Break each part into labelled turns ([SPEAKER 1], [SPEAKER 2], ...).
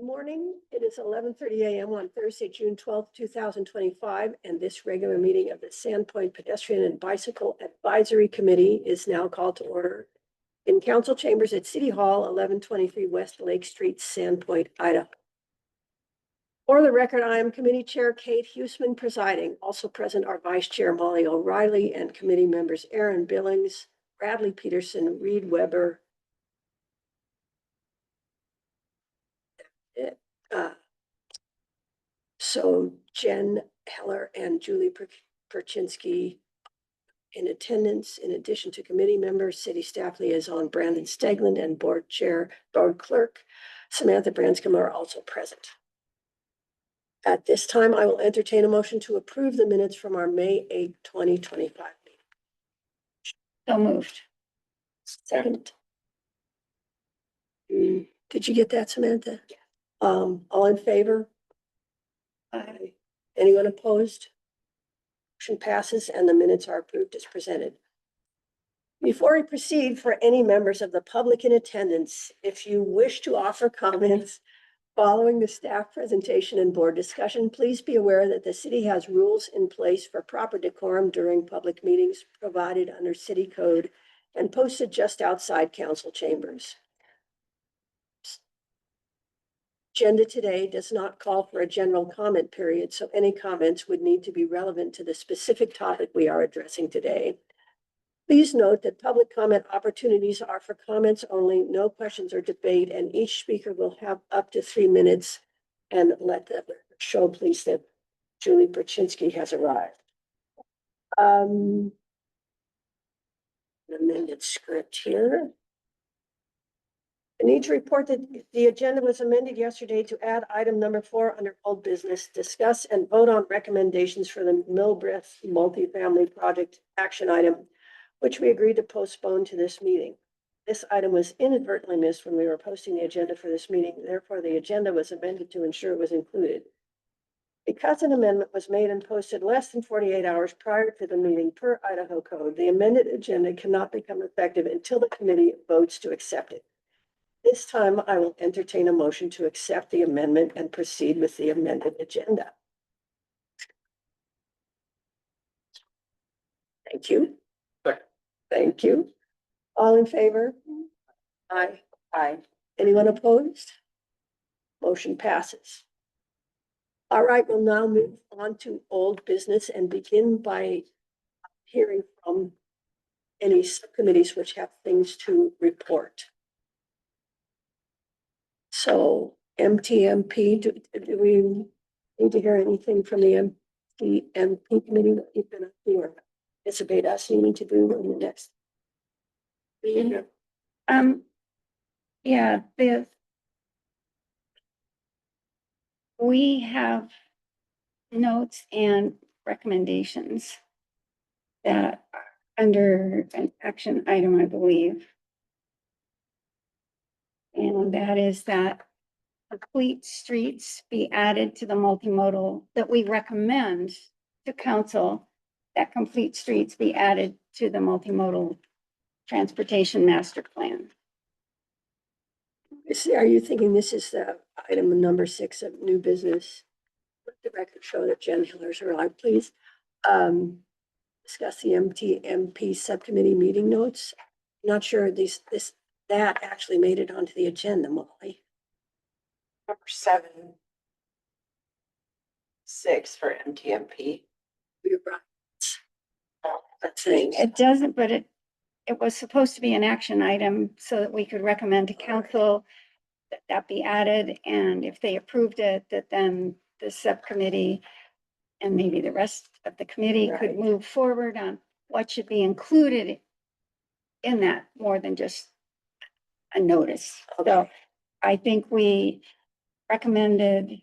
[SPEAKER 1] Morning. It is 11:30 a.m. on Thursday, June 12th, 2025, and this regular meeting of the Sandpoint Pedestrian and Bicycle Advisory Committee is now called to order in council chambers at City Hall, 1123 West Lake Street, Sandpoint, Idaho. For the record, I am Committee Chair Kate Huseman presiding. Also present are Vice Chair Molly O'Reilly and committee members Aaron Billings, Bradley Peterson, Reed Weber, so Jen Heller and Julie Perchinsky in attendance, in addition to committee members, city staff liaison Brandon Stegland and board clerk Samantha Branscombe are also present. At this time, I will entertain a motion to approve the minutes from our May 8th, 2025 meeting.
[SPEAKER 2] So moved.
[SPEAKER 1] Second. Did you get that, Samantha? Yeah. All in favor? Aye. Anyone opposed? Motion passes and the minutes are approved as presented. Before we proceed, for any members of the public in attendance, if you wish to offer comments following the staff presentation and board discussion, please be aware that the city has rules in place for proper decorum during public meetings provided under city code and posted just outside council chambers. Agenda today does not call for a general comment period, so any comments would need to be relevant to the specific topic we are addressing today. Please note that public comment opportunities are for comments only, no questions or debate, and each speaker will have up to 3 minutes. And let the show, please, that Julie Perchinsky has arrived. An amended script here. I need to report that the agenda was amended yesterday to add item number 4 under old business, discuss and vote on recommendations for the Millbreath multifamily project action item, which we agreed to postpone to this meeting. This item was inadvertently missed when we were posting the agenda for this meeting. Therefore, the agenda was amended to ensure it was included. Because an amendment was made and posted less than 48 hours prior to the meeting per Idaho code, the amended agenda cannot become effective until the committee votes to accept it. This time, I will entertain a motion to accept the amendment and proceed with the amended agenda. Thank you. Thank you. All in favor? Aye. Aye. Anyone opposed? Motion passes. All right, we'll now move on to old business and begin by hearing from any subcommittees which have things to report. So MTMP, do we need to hear anything from the MTMP committee that you've been up to or anticipate us needing to do in the next meeting?
[SPEAKER 2] Yeah, we have notes and recommendations that are under an action item, I believe. And that is that complete streets be added to the multimodal, that we recommend to council that complete streets be added to the multimodal transportation master plan.
[SPEAKER 1] Are you thinking this is the item number 6 of new business? Let the record show that Jen Hiller's arrived, please. Discuss the MTMP subcommittee meeting notes. Not sure that actually made it onto the agenda, Molly.
[SPEAKER 3] Number 7-6 for MTMP.
[SPEAKER 1] You're right. That thing.
[SPEAKER 2] It doesn't, but it was supposed to be an action item so that we could recommend to council that be added. And if they approved it, that then the subcommittee and maybe the rest of the committee could move forward on what should be included in that more than just a notice.
[SPEAKER 1] Okay.
[SPEAKER 2] So I think we recommended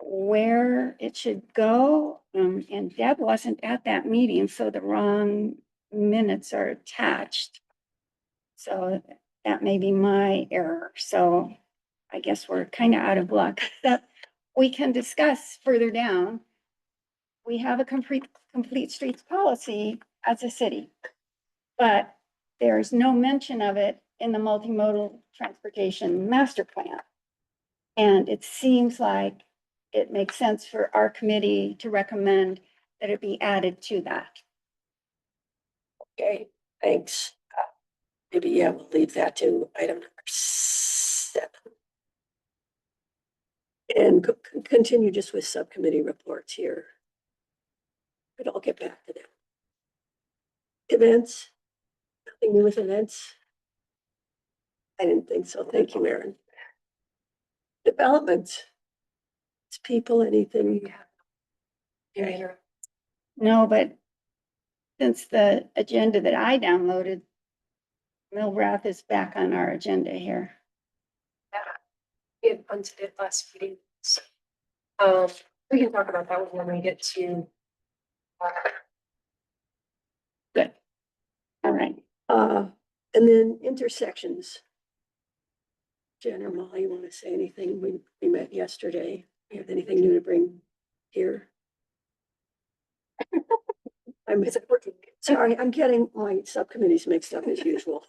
[SPEAKER 2] where it should go. And Deb wasn't at that meeting, so the wrong minutes are attached. So that may be my error. So I guess we're kind of out of luck. That we can discuss further down. We have a complete streets policy as a city, but there's no mention of it in the multimodal transportation master plan. And it seems like it makes sense for our committee to recommend that it be added to that.
[SPEAKER 1] Okay, thanks. Maybe, yeah, we'll leave that to item number 7. And continue just with subcommittee reports here. But I'll get back to them. Events, nothing new with events? I didn't think so. Thank you, Aaron. Development. It's people, anything? Yeah.
[SPEAKER 2] No, but since the agenda that I downloaded, Millrath is back on our agenda here.
[SPEAKER 4] We had punted it last meeting. So, we can talk about that when we get to.
[SPEAKER 2] Good. All right.
[SPEAKER 1] And then intersections. Jen or Molly, you want to say anything? We met yesterday. You have anything new to bring here? Sorry, I'm getting my subcommittees mixed up as usual.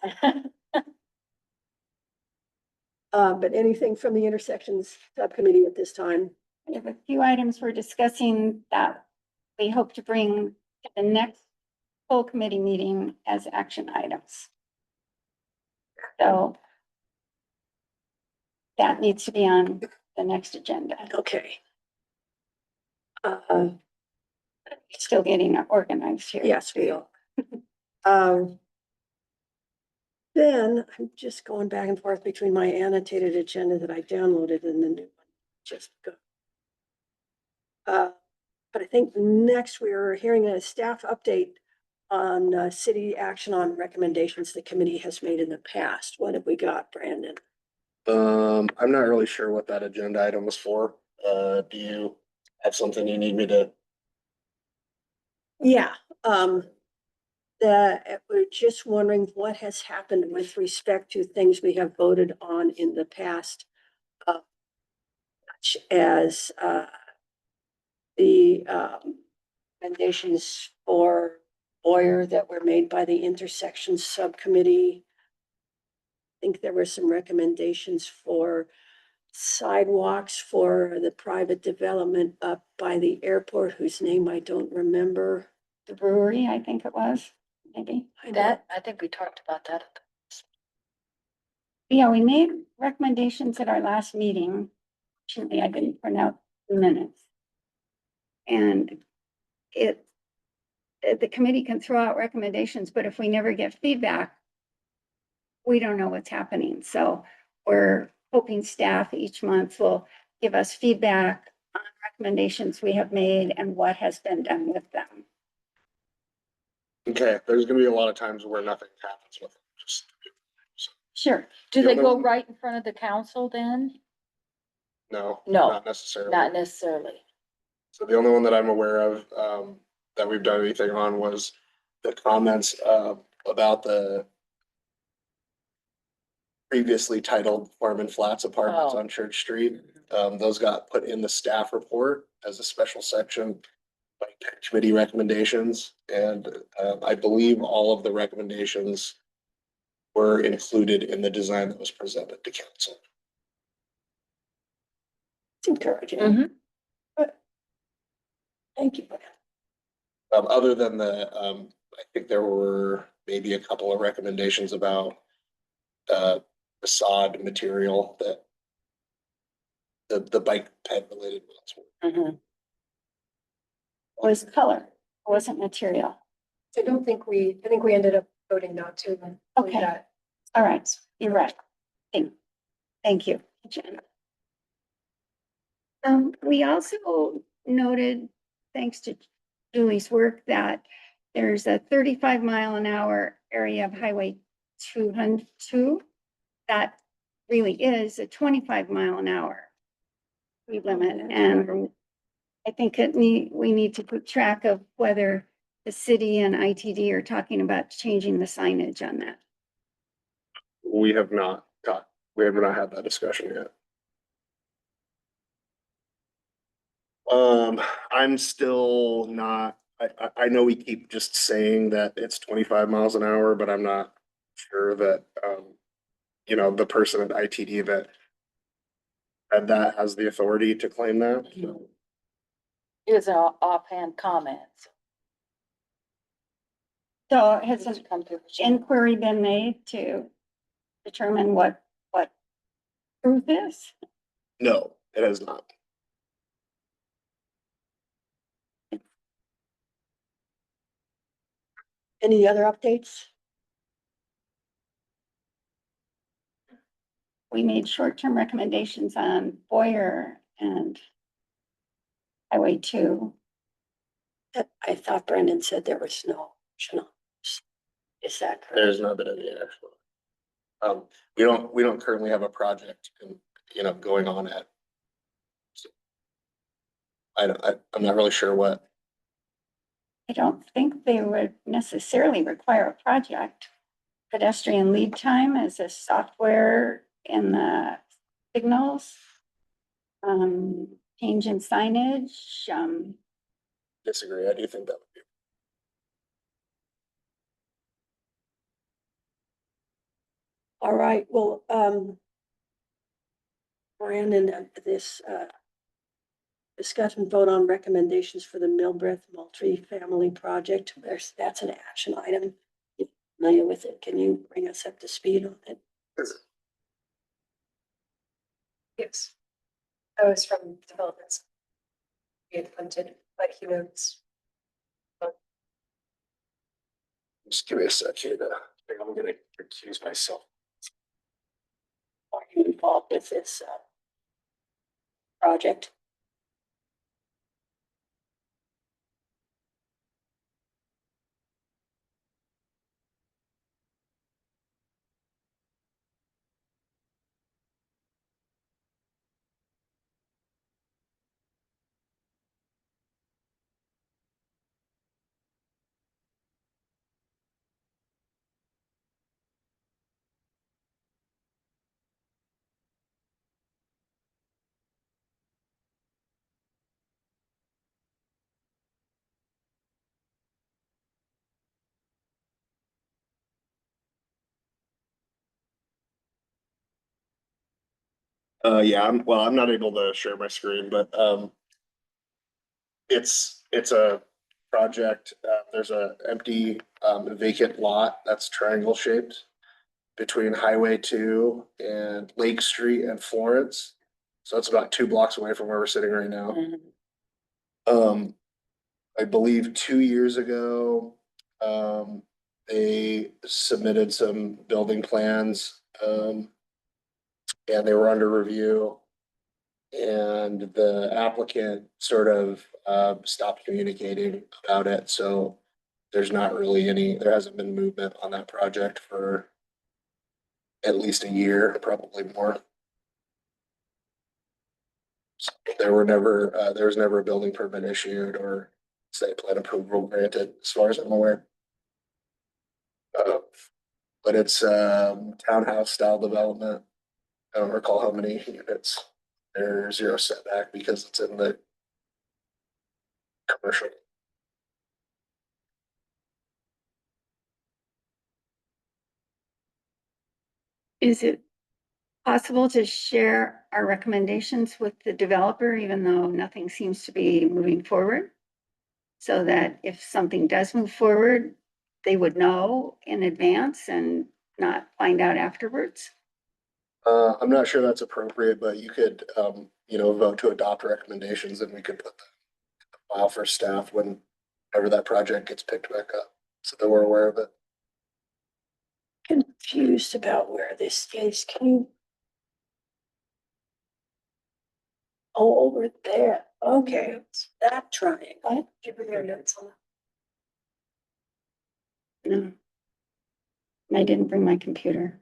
[SPEAKER 1] But anything from the intersections subcommittee at this time?
[SPEAKER 2] We have a few items we're discussing that we hope to bring to the next full committee meeting as action items. So that needs to be on the next agenda.
[SPEAKER 1] Okay.
[SPEAKER 2] Still getting organized here.
[SPEAKER 1] Yes, we are. Then I'm just going back and forth between my annotated agenda that I downloaded and the new one. Just go. But I think next we're hearing a staff update on city action on recommendations the committee has made in the past. What have we got, Brandon?
[SPEAKER 5] I'm not really sure what that agenda item was for. Do you have something you need me to?
[SPEAKER 1] Yeah, we're just wondering what has happened with respect to things we have voted on in the past. Such as, the, recommendations for Boyer that were made by the intersection subcommittee. I think there were some recommendations for sidewalks for the private development up by the airport, whose name I don't remember.
[SPEAKER 2] The brewery, I think it was, maybe.
[SPEAKER 6] I think we talked about that.
[SPEAKER 2] Yeah, we made recommendations at our last meeting. Actually, I didn't print out the minutes. And the committee can throw out recommendations, but if we never get feedback, we don't know what's happening. So we're hoping staff each month will give us feedback on recommendations we have made and what has been done with them.
[SPEAKER 5] Okay, there's gonna be a lot of times where nothing happens with it. Just
[SPEAKER 2] Sure.
[SPEAKER 6] Do
[SPEAKER 5] The
[SPEAKER 6] they
[SPEAKER 5] other
[SPEAKER 6] go
[SPEAKER 5] one-
[SPEAKER 6] right in front of the council then?
[SPEAKER 5] no,
[SPEAKER 6] No,
[SPEAKER 5] not necessarily.
[SPEAKER 6] not necessarily.
[SPEAKER 5] So the only one that I'm aware of, that we've done anything on was the comments, about the previously titled Farm and Flats Apartments
[SPEAKER 6] Oh.
[SPEAKER 5] on Church Street. Those got put in the staff report as a special section by committee recommendations. And, I believe all of the recommendations were included in the design that was presented to council.
[SPEAKER 1] It's encouraging.
[SPEAKER 6] Mhm.
[SPEAKER 1] Thank you.
[SPEAKER 5] Other than the, I think there were maybe a couple of recommendations about, facade material that the bike ped related ones were.
[SPEAKER 6] Mhm.
[SPEAKER 2] It was color, it wasn't material.
[SPEAKER 4] I think we ended up voting not to. Leave
[SPEAKER 2] Okay.
[SPEAKER 4] that.
[SPEAKER 2] All right, you're right. Thank you, Jen. We also noted, thanks to Julie's work, that there's a 35-mile-an-hour area of Highway 202 that really is a 25-mile-an-hour speed limit, and I think we need to keep track of whether the city and ITD are talking about changing the signage on that.
[SPEAKER 5] We have not had that discussion yet. I'm still not, I know we keep just saying that it's 25 miles an hour, but I'm not sure that, you know, the person at ITD that has the authority to claim that.
[SPEAKER 6] Here's an offhand comment.
[SPEAKER 2] So has
[SPEAKER 6] Has
[SPEAKER 2] an
[SPEAKER 6] come to.
[SPEAKER 2] inquiry been made to determine what truth is?
[SPEAKER 5] No, it has not.
[SPEAKER 1] Any other updates?
[SPEAKER 2] We made short-term recommendations on Boyer and Highway 2.
[SPEAKER 1] I thought Brendan said there was no option on this. Is that correct?
[SPEAKER 5] There's not been any actual. We don't currently have a project, you know, going on at. I'm not really sure what.
[SPEAKER 2] I don't think they would necessarily require a project. Pedestrian lead time is a software in the signals. Change in signage,
[SPEAKER 5] Disagree. I do think that would be.
[SPEAKER 1] All right, well, Brandon, this, discuss and vote on recommendations for the Milbreth multi-family project. That's an action item. You familiar with it? Can you bring us up to speed on it?
[SPEAKER 4] Yes. That was from developments. We had funded, like he knows.
[SPEAKER 5] Just give me a sec here. I'm gonna recuse myself.
[SPEAKER 1] Are you involved with this, project?
[SPEAKER 5] Yeah, I'm not able to share my screen, but, it's a project. There's a empty, vacant lot that's triangle shaped between Highway 2 and Lake Street and Florence. So it's about 2 blocks away from where we're sitting right now. Um, I believe 2 years ago, they submitted some building plans, and they were under review. And the applicant sort of, stopped communicating about it, so there's not really there hasn't been movement on that project for at least a year, probably more. There was never a building permit issued or site plan approval granted, as far as I'm aware. But it's townhouse style development. I don't recall how many units. There's 0 setback because it's in the commercial.
[SPEAKER 2] is it possible to share our recommendations with the developer, even though nothing seems to be moving forward? So that if something does move forward, they would know in advance and not find out afterwards?
[SPEAKER 5] I'm not sure that's appropriate, but you could, you know, vote to adopt recommendations and we could put that in the file for staff whenever that project gets picked back up, so that we're aware of it.
[SPEAKER 1] Confused about where this is. Can you? Oh, over there. Okay, that triangle.
[SPEAKER 4] Did you bring your notes on that?
[SPEAKER 2] No. I didn't bring my computer.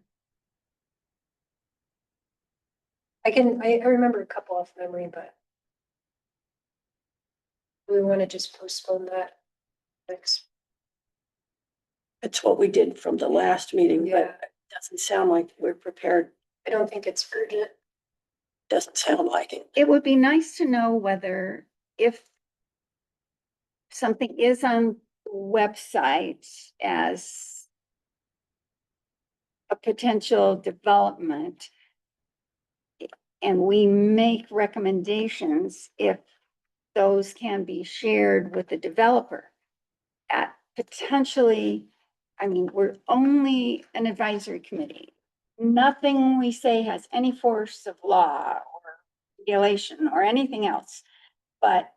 [SPEAKER 4] I remember a couple off memory, but. We want to just postpone that next.
[SPEAKER 1] That's what we did from the last meeting, but
[SPEAKER 4] Yeah.
[SPEAKER 1] it doesn't sound like we're prepared.
[SPEAKER 4] I don't think it's urgent.
[SPEAKER 1] Doesn't sound like it.
[SPEAKER 2] It would be nice to know whether if something is on the website as a potential development and we make recommendations, if those can be shared with the developer at potentially, I mean, we're only an advisory committee. Nothing we say has any force of law or regulation or anything else. But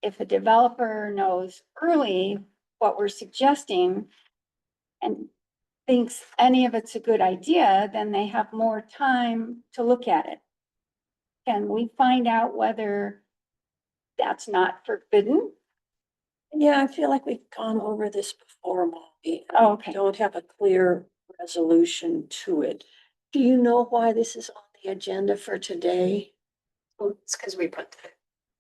[SPEAKER 2] if a developer knows early what we're suggesting and thinks any of it's a good idea, then they have more time to look at it. Can we find out whether that's not forbidden?
[SPEAKER 1] Yeah, I feel like we've gone over this before, Molly.
[SPEAKER 2] Oh, okay.
[SPEAKER 1] Don't have a clear resolution to it. Do you know why this is on the agenda for today?
[SPEAKER 4] Well, it's because we put the,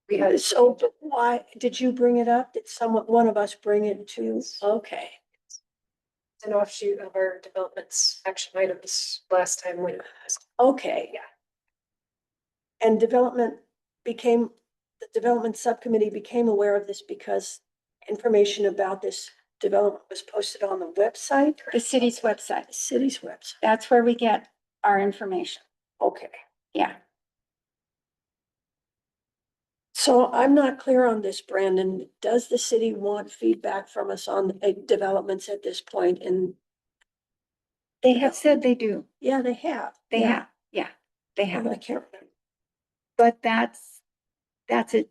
[SPEAKER 4] we had.
[SPEAKER 1] So why, did you bring it up? Did one of us bring it to? Okay.
[SPEAKER 4] It's an offshoot of our developments action items last time we.
[SPEAKER 1] Okay.
[SPEAKER 4] Yeah.
[SPEAKER 1] And the development subcommittee became aware of this because information about this development was posted on the website,
[SPEAKER 2] The city's website.
[SPEAKER 1] the city's website.
[SPEAKER 2] That's where we get our information.
[SPEAKER 1] Okay.
[SPEAKER 2] Yeah.
[SPEAKER 1] So I'm not clear on this, Brandon. Does the city want feedback from us on developments at this point? And
[SPEAKER 2] They have said they do.
[SPEAKER 1] yeah, they have.
[SPEAKER 2] They
[SPEAKER 1] Yeah.
[SPEAKER 2] have. Yeah, they have.
[SPEAKER 1] I can't remember.
[SPEAKER 2] But that's it.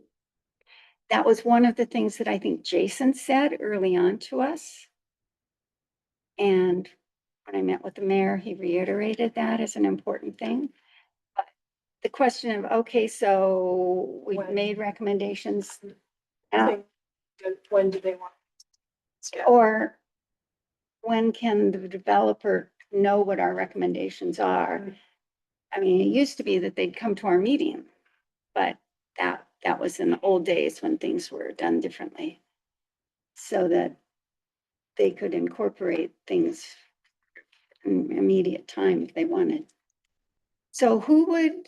[SPEAKER 2] That was one of the things that I think Jason said early on to us. And when I met with the mayor, he reiterated that as an important thing. But the question of, okay, so we've
[SPEAKER 4] When?
[SPEAKER 2] made recommendations. now,
[SPEAKER 4] When do they want?
[SPEAKER 2] or when can the developer know what our recommendations are? I mean, it used to be that they'd come to our meeting, but that was in the old days when things were done differently. So that they could incorporate things in immediate time if they wanted. So who in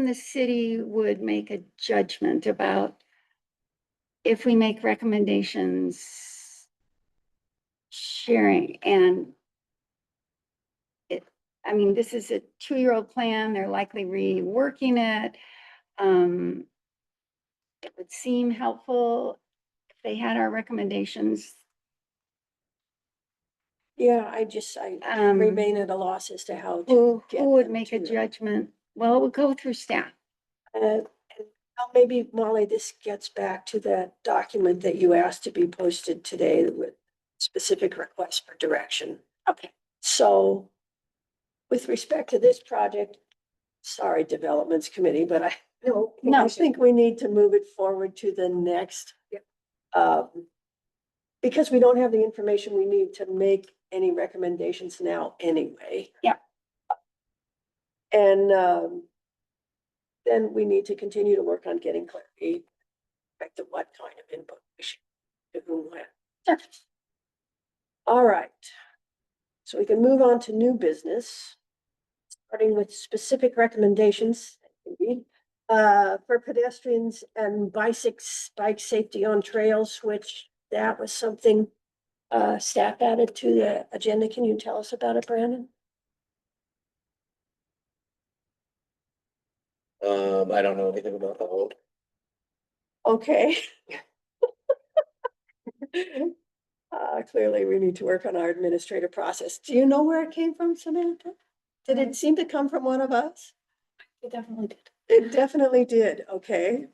[SPEAKER 2] the city would make a judgment about if we make recommendations sharing? And I mean, this is a 2-year-old plan. They're likely reworking it. It would seem helpful if they had our recommendations.
[SPEAKER 1] Yeah, I remain at a loss as to how to get
[SPEAKER 2] Who would
[SPEAKER 1] them
[SPEAKER 2] make
[SPEAKER 1] to
[SPEAKER 2] a
[SPEAKER 1] them.
[SPEAKER 2] judgment? Well, it would go through staff.
[SPEAKER 1] And maybe, Molly, this gets back to that document that you asked to be posted today with specific requests for direction.
[SPEAKER 2] Okay.
[SPEAKER 1] So with respect to this project, sorry, Developments Committee, but I think we need to move it forward to the next.
[SPEAKER 4] Yep.
[SPEAKER 1] Because we don't have the information we need to make any recommendations now anyway.
[SPEAKER 2] Yeah.
[SPEAKER 1] And then we need to continue to work on getting clarity back to what kind of input we should, to whom when.
[SPEAKER 2] Sure.
[SPEAKER 1] All right. So we can move on to new business, starting with specific recommendations for pedestrians and bike safety on trails, which that was something staff added to the agenda. Can you tell us about it, Brandon?
[SPEAKER 5] I don't know anything about that one.
[SPEAKER 1] Okay. Clearly, we need to work on our administrative process. Do you know where it came from, Samantha? Did it seem to come from one of us?
[SPEAKER 4] It definitely did.
[SPEAKER 1] It definitely did, okay.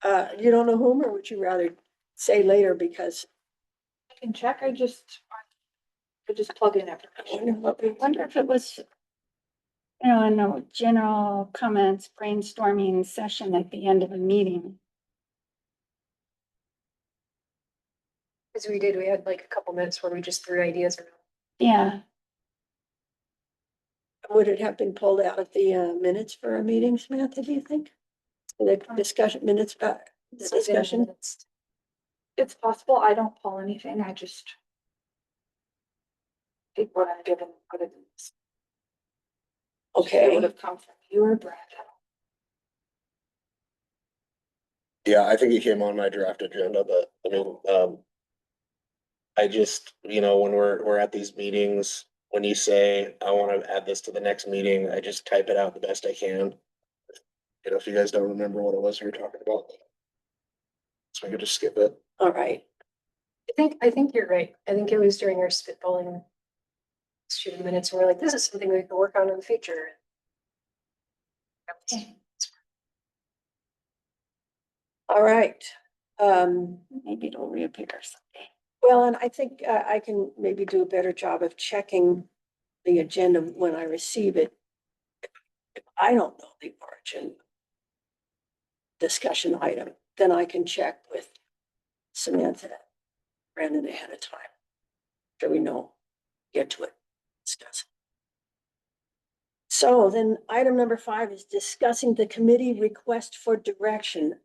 [SPEAKER 1] You don't know whom, or would you rather say later, because
[SPEAKER 3] I can check, I just plug in
[SPEAKER 1] I
[SPEAKER 3] information.
[SPEAKER 2] Wonder if it was, in a general comments brainstorming session at the end of a meeting.
[SPEAKER 4] As we did, we had like a couple minutes where we just threw ideas around.
[SPEAKER 2] Yeah,
[SPEAKER 1] would it have been pulled out of the minutes for our meeting, Samantha, do you think? The discussion minutes, the discussion?
[SPEAKER 3] It's possible, I don't pull anything, I just take what I'm given, put it in. It
[SPEAKER 1] Okay,
[SPEAKER 3] would have come from you or Brad.
[SPEAKER 5] Yeah, I think it came on my draft agenda, but I mean, I just, when we're at these meetings, when you say, I want to add this to the next meeting, I just type it out the best I can. If you guys don't remember what it was we were talking about. So I could just skip it.
[SPEAKER 1] All right.
[SPEAKER 4] I think you're right. I think it was during our spitballing student minutes, and we're like, this is something we can work on in the future.
[SPEAKER 1] All right.
[SPEAKER 2] Maybe it'll reappear someday.
[SPEAKER 1] Well, and I think I can maybe do a better job of checking the agenda when I receive it. If I don't know the origin discussion item, then I can check with Samantha, Brandon ahead of time. So we know, get to it, discuss. So then item number 5 is discussing the committee request for direction.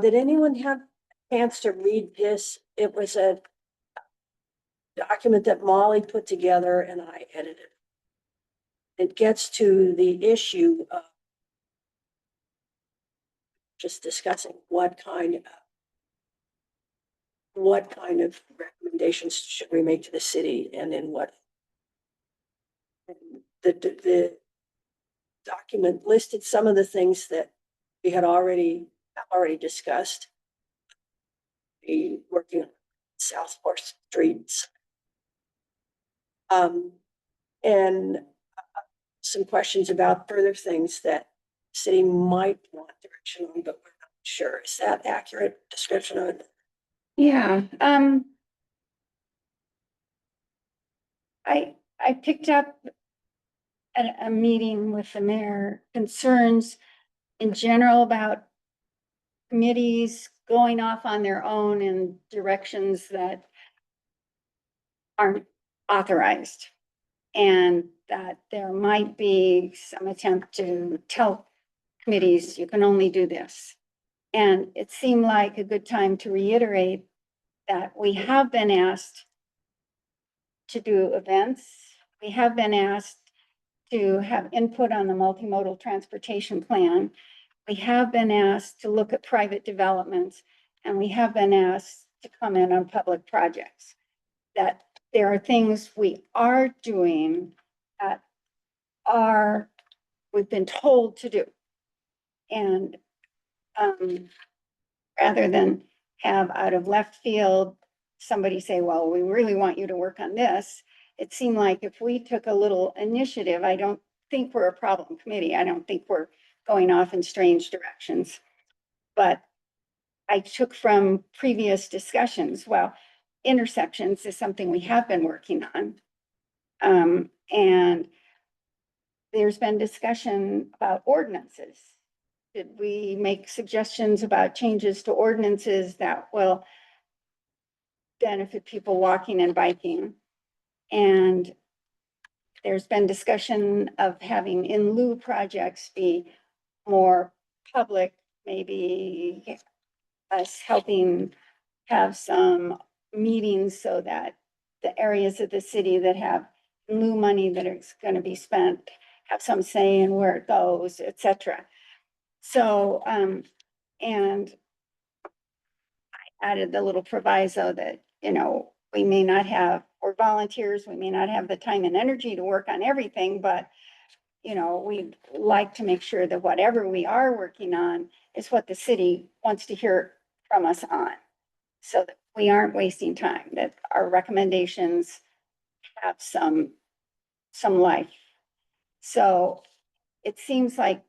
[SPEAKER 1] Did anyone have a chance to read this? It was a document that Molly put together and I edited. It gets to the issue of just discussing what kind of recommendations should we make to the city and in what. The document listed some of the things that we had already discussed. Be working on Southport streets. And some questions about further things that city might want direction on, but we're not sure. Is that accurate description of it?
[SPEAKER 2] Yeah, I picked up at a meeting with the mayor concerns in general about committees going off on their own in directions that aren't authorized. And that there might be some attempt to tell committees, you can only do this. And it seemed like a good time to reiterate that we have been asked to do events. We have been asked to have input on the multimodal transportation plan. We have been asked to look at private developments, and we have been asked to comment on public projects. That there are things we are doing that we've been told to do. And rather than have out of left field, somebody say, well, we really want you to work on this. It seemed like if we took a little initiative, I don't think we're a problem committee. I don't think we're going off in strange directions. But I took from previous discussions, well, intersections is something we have been working on. And there's been discussion about ordinances. Did we make suggestions about changes to ordinances that will benefit people walking and biking? And there's been discussion of having in lieu projects be more public, maybe us helping have some meetings so that the areas of the city that have in lieu money that is going to be spent have some say in where it goes, et cetera. So, and I added the little proviso that, we may not have, or volunteers, we may not have the time and energy to work on everything, but, we'd like to make sure that whatever we are working on is what the city wants to hear from us on. So that we aren't wasting time, that our recommendations have some life. So it seems like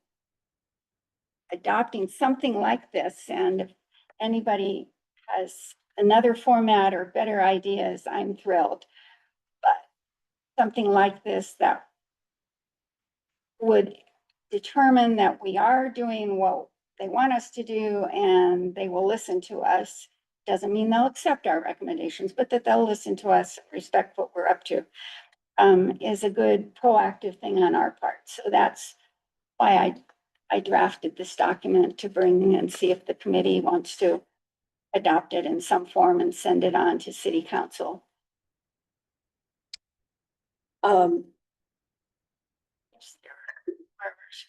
[SPEAKER 2] adopting something like this, and if anybody has another format or better ideas, I'm thrilled. But something like this that would determine that we are doing what they want us to do and they will listen to us. Doesn't mean they'll accept our recommendations, but that they'll listen to us, respect what we're up to, is a good proactive thing on our part. So that's why I drafted this document to bring and see if the committee wants to adopt it in some form and send it on to city council.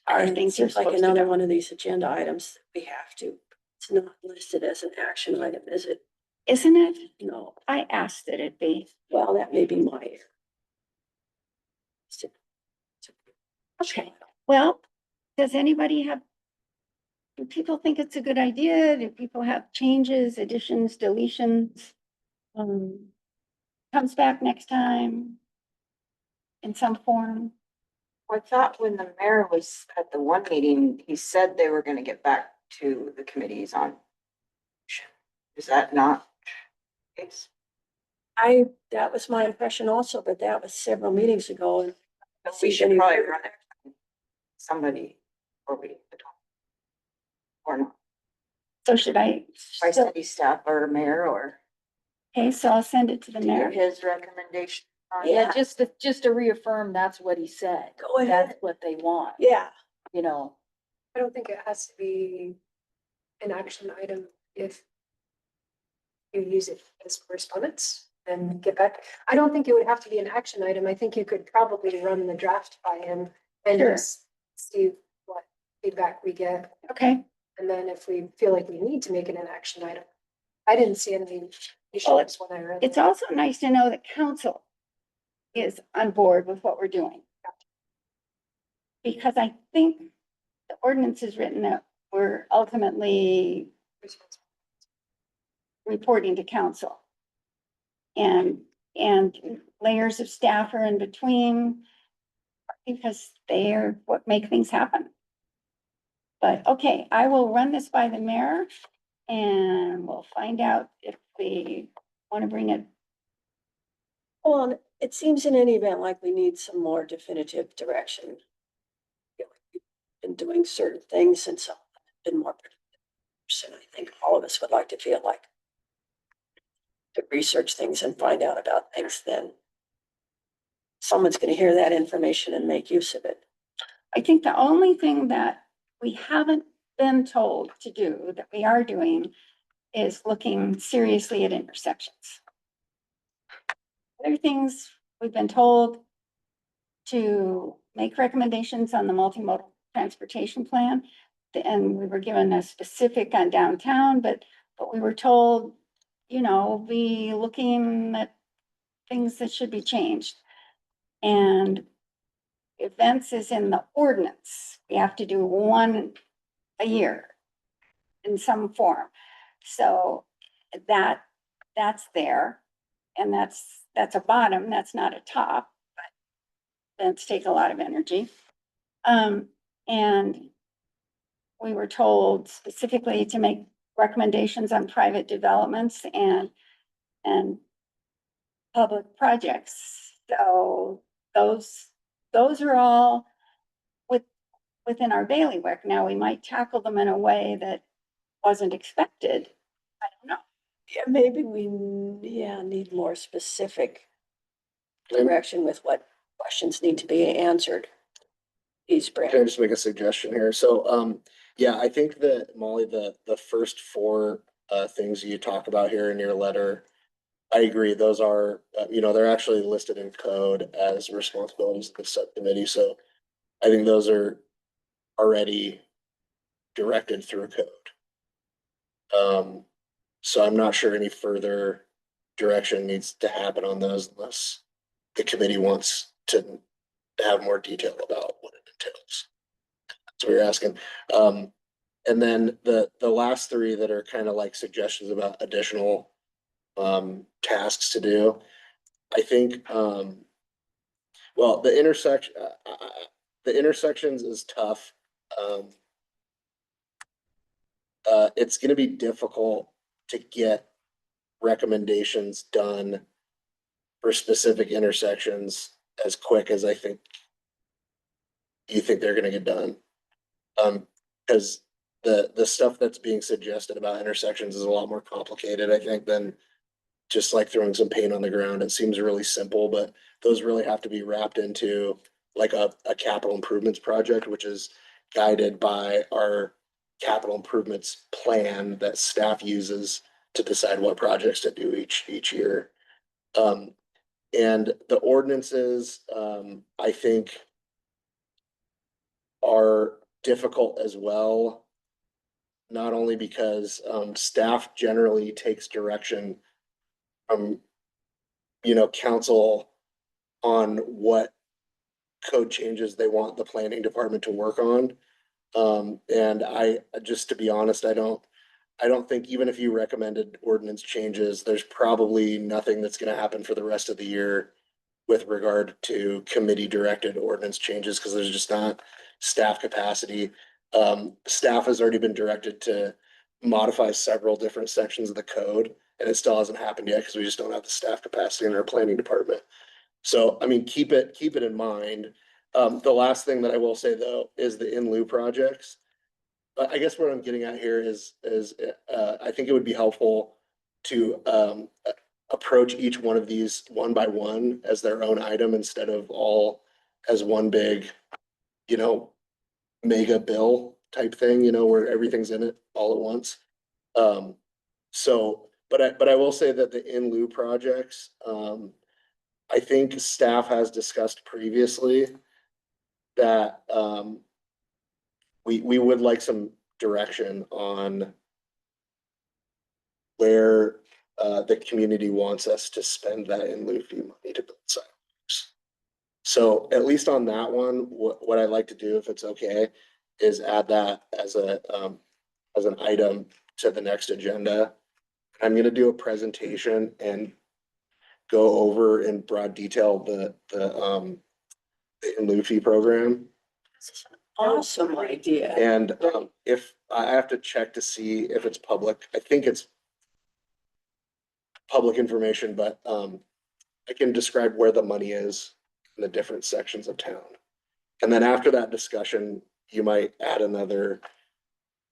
[SPEAKER 1] And it seems like another one of these agenda items that we have to, it's not listed as an action item, is it?
[SPEAKER 2] isn't it?
[SPEAKER 1] No,
[SPEAKER 2] I asked that it be.
[SPEAKER 1] well, that may be my error.
[SPEAKER 2] Okay, well, does anybody have? Do people think it's a good idea? Do people have changes, additions, deletions? Comes back next time in some form?
[SPEAKER 3] I thought when the mayor was at the one meeting, he said they were gonna get back to the committees on. Is that not the case?
[SPEAKER 1] That was my impression also, but that was several meetings ago and
[SPEAKER 3] But we should probably run it. Somebody, or not,
[SPEAKER 2] So should I?
[SPEAKER 3] by city staff or mayor or
[SPEAKER 2] Okay, so I'll send it to the
[SPEAKER 3] to
[SPEAKER 2] mayor.
[SPEAKER 3] get his recommendation. on it.
[SPEAKER 6] Yeah, just to reaffirm, that's what he said.
[SPEAKER 1] Go ahead.
[SPEAKER 6] That's what they want,
[SPEAKER 1] Yeah,
[SPEAKER 6] you know.
[SPEAKER 4] I don't think it has to be an action item if you use it as correspondence and get back. I don't think it would have to be an action item. I think you could probably run the draft by him and
[SPEAKER 2] Sure.
[SPEAKER 4] just see what feedback we get.
[SPEAKER 2] Okay,
[SPEAKER 4] And then if we feel like we need to make it an action item. I didn't see any
[SPEAKER 2] Well,
[SPEAKER 4] issues when I read
[SPEAKER 2] it's
[SPEAKER 4] it.
[SPEAKER 2] also nice to know that council is on board with what we're doing. Because I think the ordinance is written that we're ultimately reporting to council. And layers of staff are in between because they are what make things happen. But okay, I will run this by the mayor and we'll find out if we want to bring it.
[SPEAKER 1] well, it seems in any event like we need some more definitive direction. You know, we've been doing certain things and some have been more predictive. And I think all of us would like to feel like to research things and find out about things, then someone's gonna hear that information and make use of it.
[SPEAKER 2] I think the only thing that we haven't been told to do that we are doing is looking seriously at intersections. Other things we've been told to make recommendations on the multimodal transportation plan. And we were given a specific on downtown, but we were told, you know, be looking at things that should be changed. And events is in the ordinance. We have to do one a year in some form. So that's there. And that's a bottom, that's not a top, but events take a lot of energy. And we were told specifically to make recommendations on private developments and public projects. So those are all within our bailiwick. Now, we might tackle them in a way that wasn't expected. I don't know.
[SPEAKER 1] Yeah, maybe we, need more specific direction with what questions need to be answered. Each
[SPEAKER 5] Can I
[SPEAKER 1] branch.
[SPEAKER 5] just make a suggestion here? So, yeah, I think that Molly, the first four things you talk about here in your letter, I agree, those are, they're actually listed in code as responsibilities of the subcommittee, so I think those are already directed through code. So I'm not sure any further direction needs to happen on those unless the committee wants to have more detail about what it entails. That's what you're asking. And then the last three that are kind of like suggestions about additional tasks to do. I think well, the intersections is tough. It's gonna be difficult to get recommendations done for specific intersections as quick as I think you think they're gonna get done. Because the stuff that's being suggested about intersections is a lot more complicated, I think, than just like throwing some paint on the ground. It seems really simple, but those really have to be wrapped into like a capital improvements project, which is guided by our capital improvements plan that staff uses to decide what projects to do each year. And the ordinances, I think are difficult as well. not only because, staff generally takes direction from, council on what code changes they want the planning department to work on. And just to be honest, I don't think even if you recommended ordinance changes, there's probably nothing that's gonna happen for the rest of the year with regard to committee directed ordinance changes, because there's just not staff capacity. Staff has already been directed to modify several different sections of the code, and it still hasn't happened yet because we just don't have the staff capacity in our planning department. So, I mean, keep it in mind. The last thing that I will say though is the in lieu projects. I guess what I'm getting at here is, I think it would be helpful to, approach each one of these one by one as their own item instead of all as one big, mega bill type thing, where everything's in it all at once. But I will say that the in lieu projects, I think staff has discussed previously that, we would like some direction on where, the community wants us to spend that in lieu fee money to build sidewalks. So at least on that one, what I'd like to do, if it's okay, is add that as an item to the next agenda. I'm gonna do a presentation and go over in broad detail the in lieu fee program.
[SPEAKER 1] Awesome idea.
[SPEAKER 5] And, if I have to check to see if it's public, I think it's public information, but, I can describe where the money is in the different sections of town. And then after that discussion, you might add another,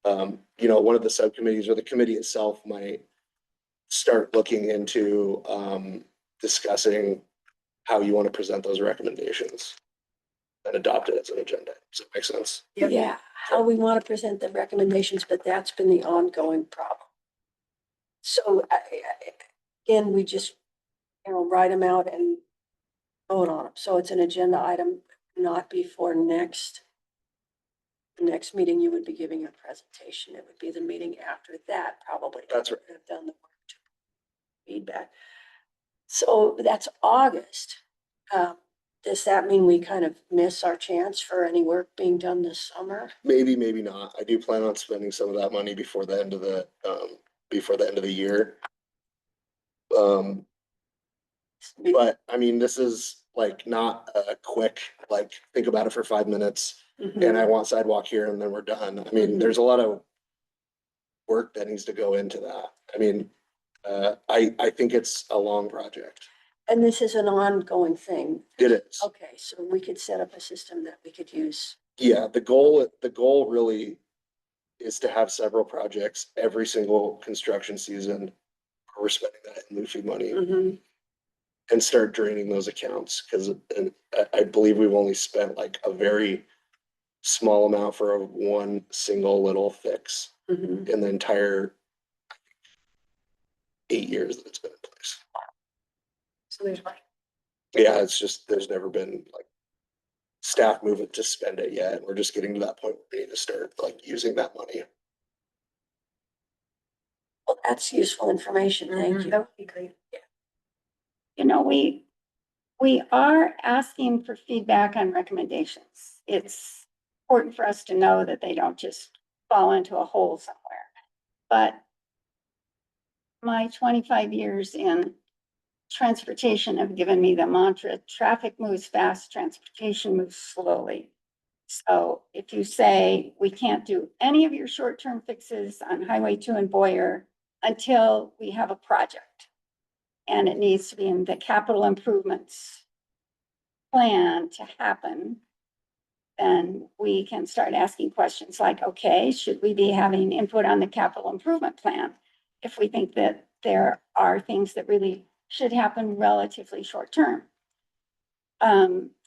[SPEAKER 5] one of the subcommittees or the committee itself might start looking into, discussing how you want to present those recommendations and adopt it as an agenda. Does that make sense?
[SPEAKER 1] Yeah, how we want to present the recommendations, but that's been the ongoing problem. So again, we just, write them out and vote on them. So it's an agenda item, not before next meeting, you would be giving your presentation. It would be the meeting after that, probably.
[SPEAKER 5] That's right.
[SPEAKER 1] Have done the work to feedback. So that's August. Does that mean we kind of miss our chance for any work being done this summer?
[SPEAKER 5] Maybe, maybe not. I do plan on spending some of that money before the end of the year. But I mean, this is like not a quick, like, think about it for 5 minutes and I want sidewalk here and then we're done. I mean, there's a lot of work that needs to go into that. I mean, I think it's a long project.
[SPEAKER 1] And this is an ongoing thing.
[SPEAKER 5] It is.
[SPEAKER 1] Okay, so we could set up a system that we could use.
[SPEAKER 5] Yeah, the goal really is to have several projects every single construction season. We're spending that in lieu fee money and start draining those accounts, because I believe we've only spent like a very small amount for one single little fix in the entire 8 years that it's been in place.
[SPEAKER 4] So there's money.
[SPEAKER 5] Yeah, it's just, there's never been like staff movement to spend it yet. We're just getting to that point where we need to start like using that money.
[SPEAKER 1] Well, that's useful information. Thank you.
[SPEAKER 4] That would be great.
[SPEAKER 2] We are asking for feedback on recommendations. It's important for us to know that they don't just fall into a hole somewhere. But my 25 years in transportation have given me the mantra, traffic moves fast, transportation moves slowly. So if you say we can't do any of your short-term fixes on Highway 2 and Boyer until we have a project, and it needs to be in the capital improvements plan to happen, then we can start asking questions like, okay, should we be having input on the capital improvement plan if we think that there are things that really should happen relatively short term?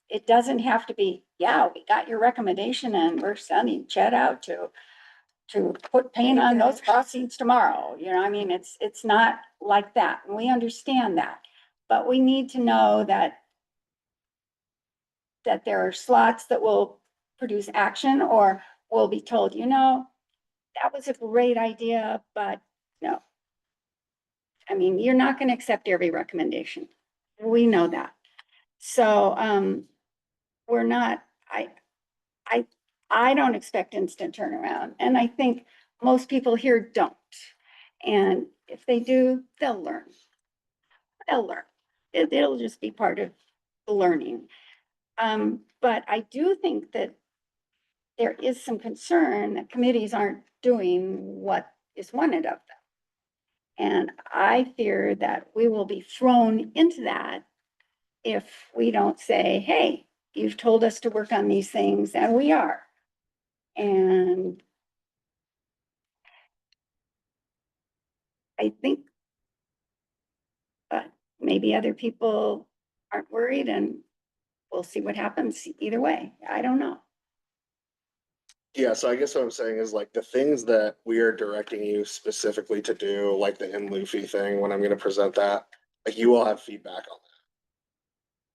[SPEAKER 2] It doesn't have to be, yeah, we got your recommendation and we're sending Chet out to put paint on those crossings tomorrow. I mean, it's not like that. And we understand that, but we need to know that there are slots that will produce action, or we'll be told, that was a great idea, but no. I mean, you're not gonna accept every recommendation. We know that. So, we're not, I don't expect instant turnaround, and I think most people here don't. And if they do, they'll learn. They'll learn. It'll just be part of the learning. But I do think that there is some concern that committees aren't doing what is wanted of them. And I fear that we will be thrown into that if we don't say, hey, you've told us to work on these things, and we are. And I think, but maybe other people aren't worried, and we'll see what happens either way. I don't know.
[SPEAKER 5] Yeah, so I guess what I'm saying is like the things that we are directing you specifically to do, like the in lieu fee thing, when I'm gonna present that, like you will have feedback on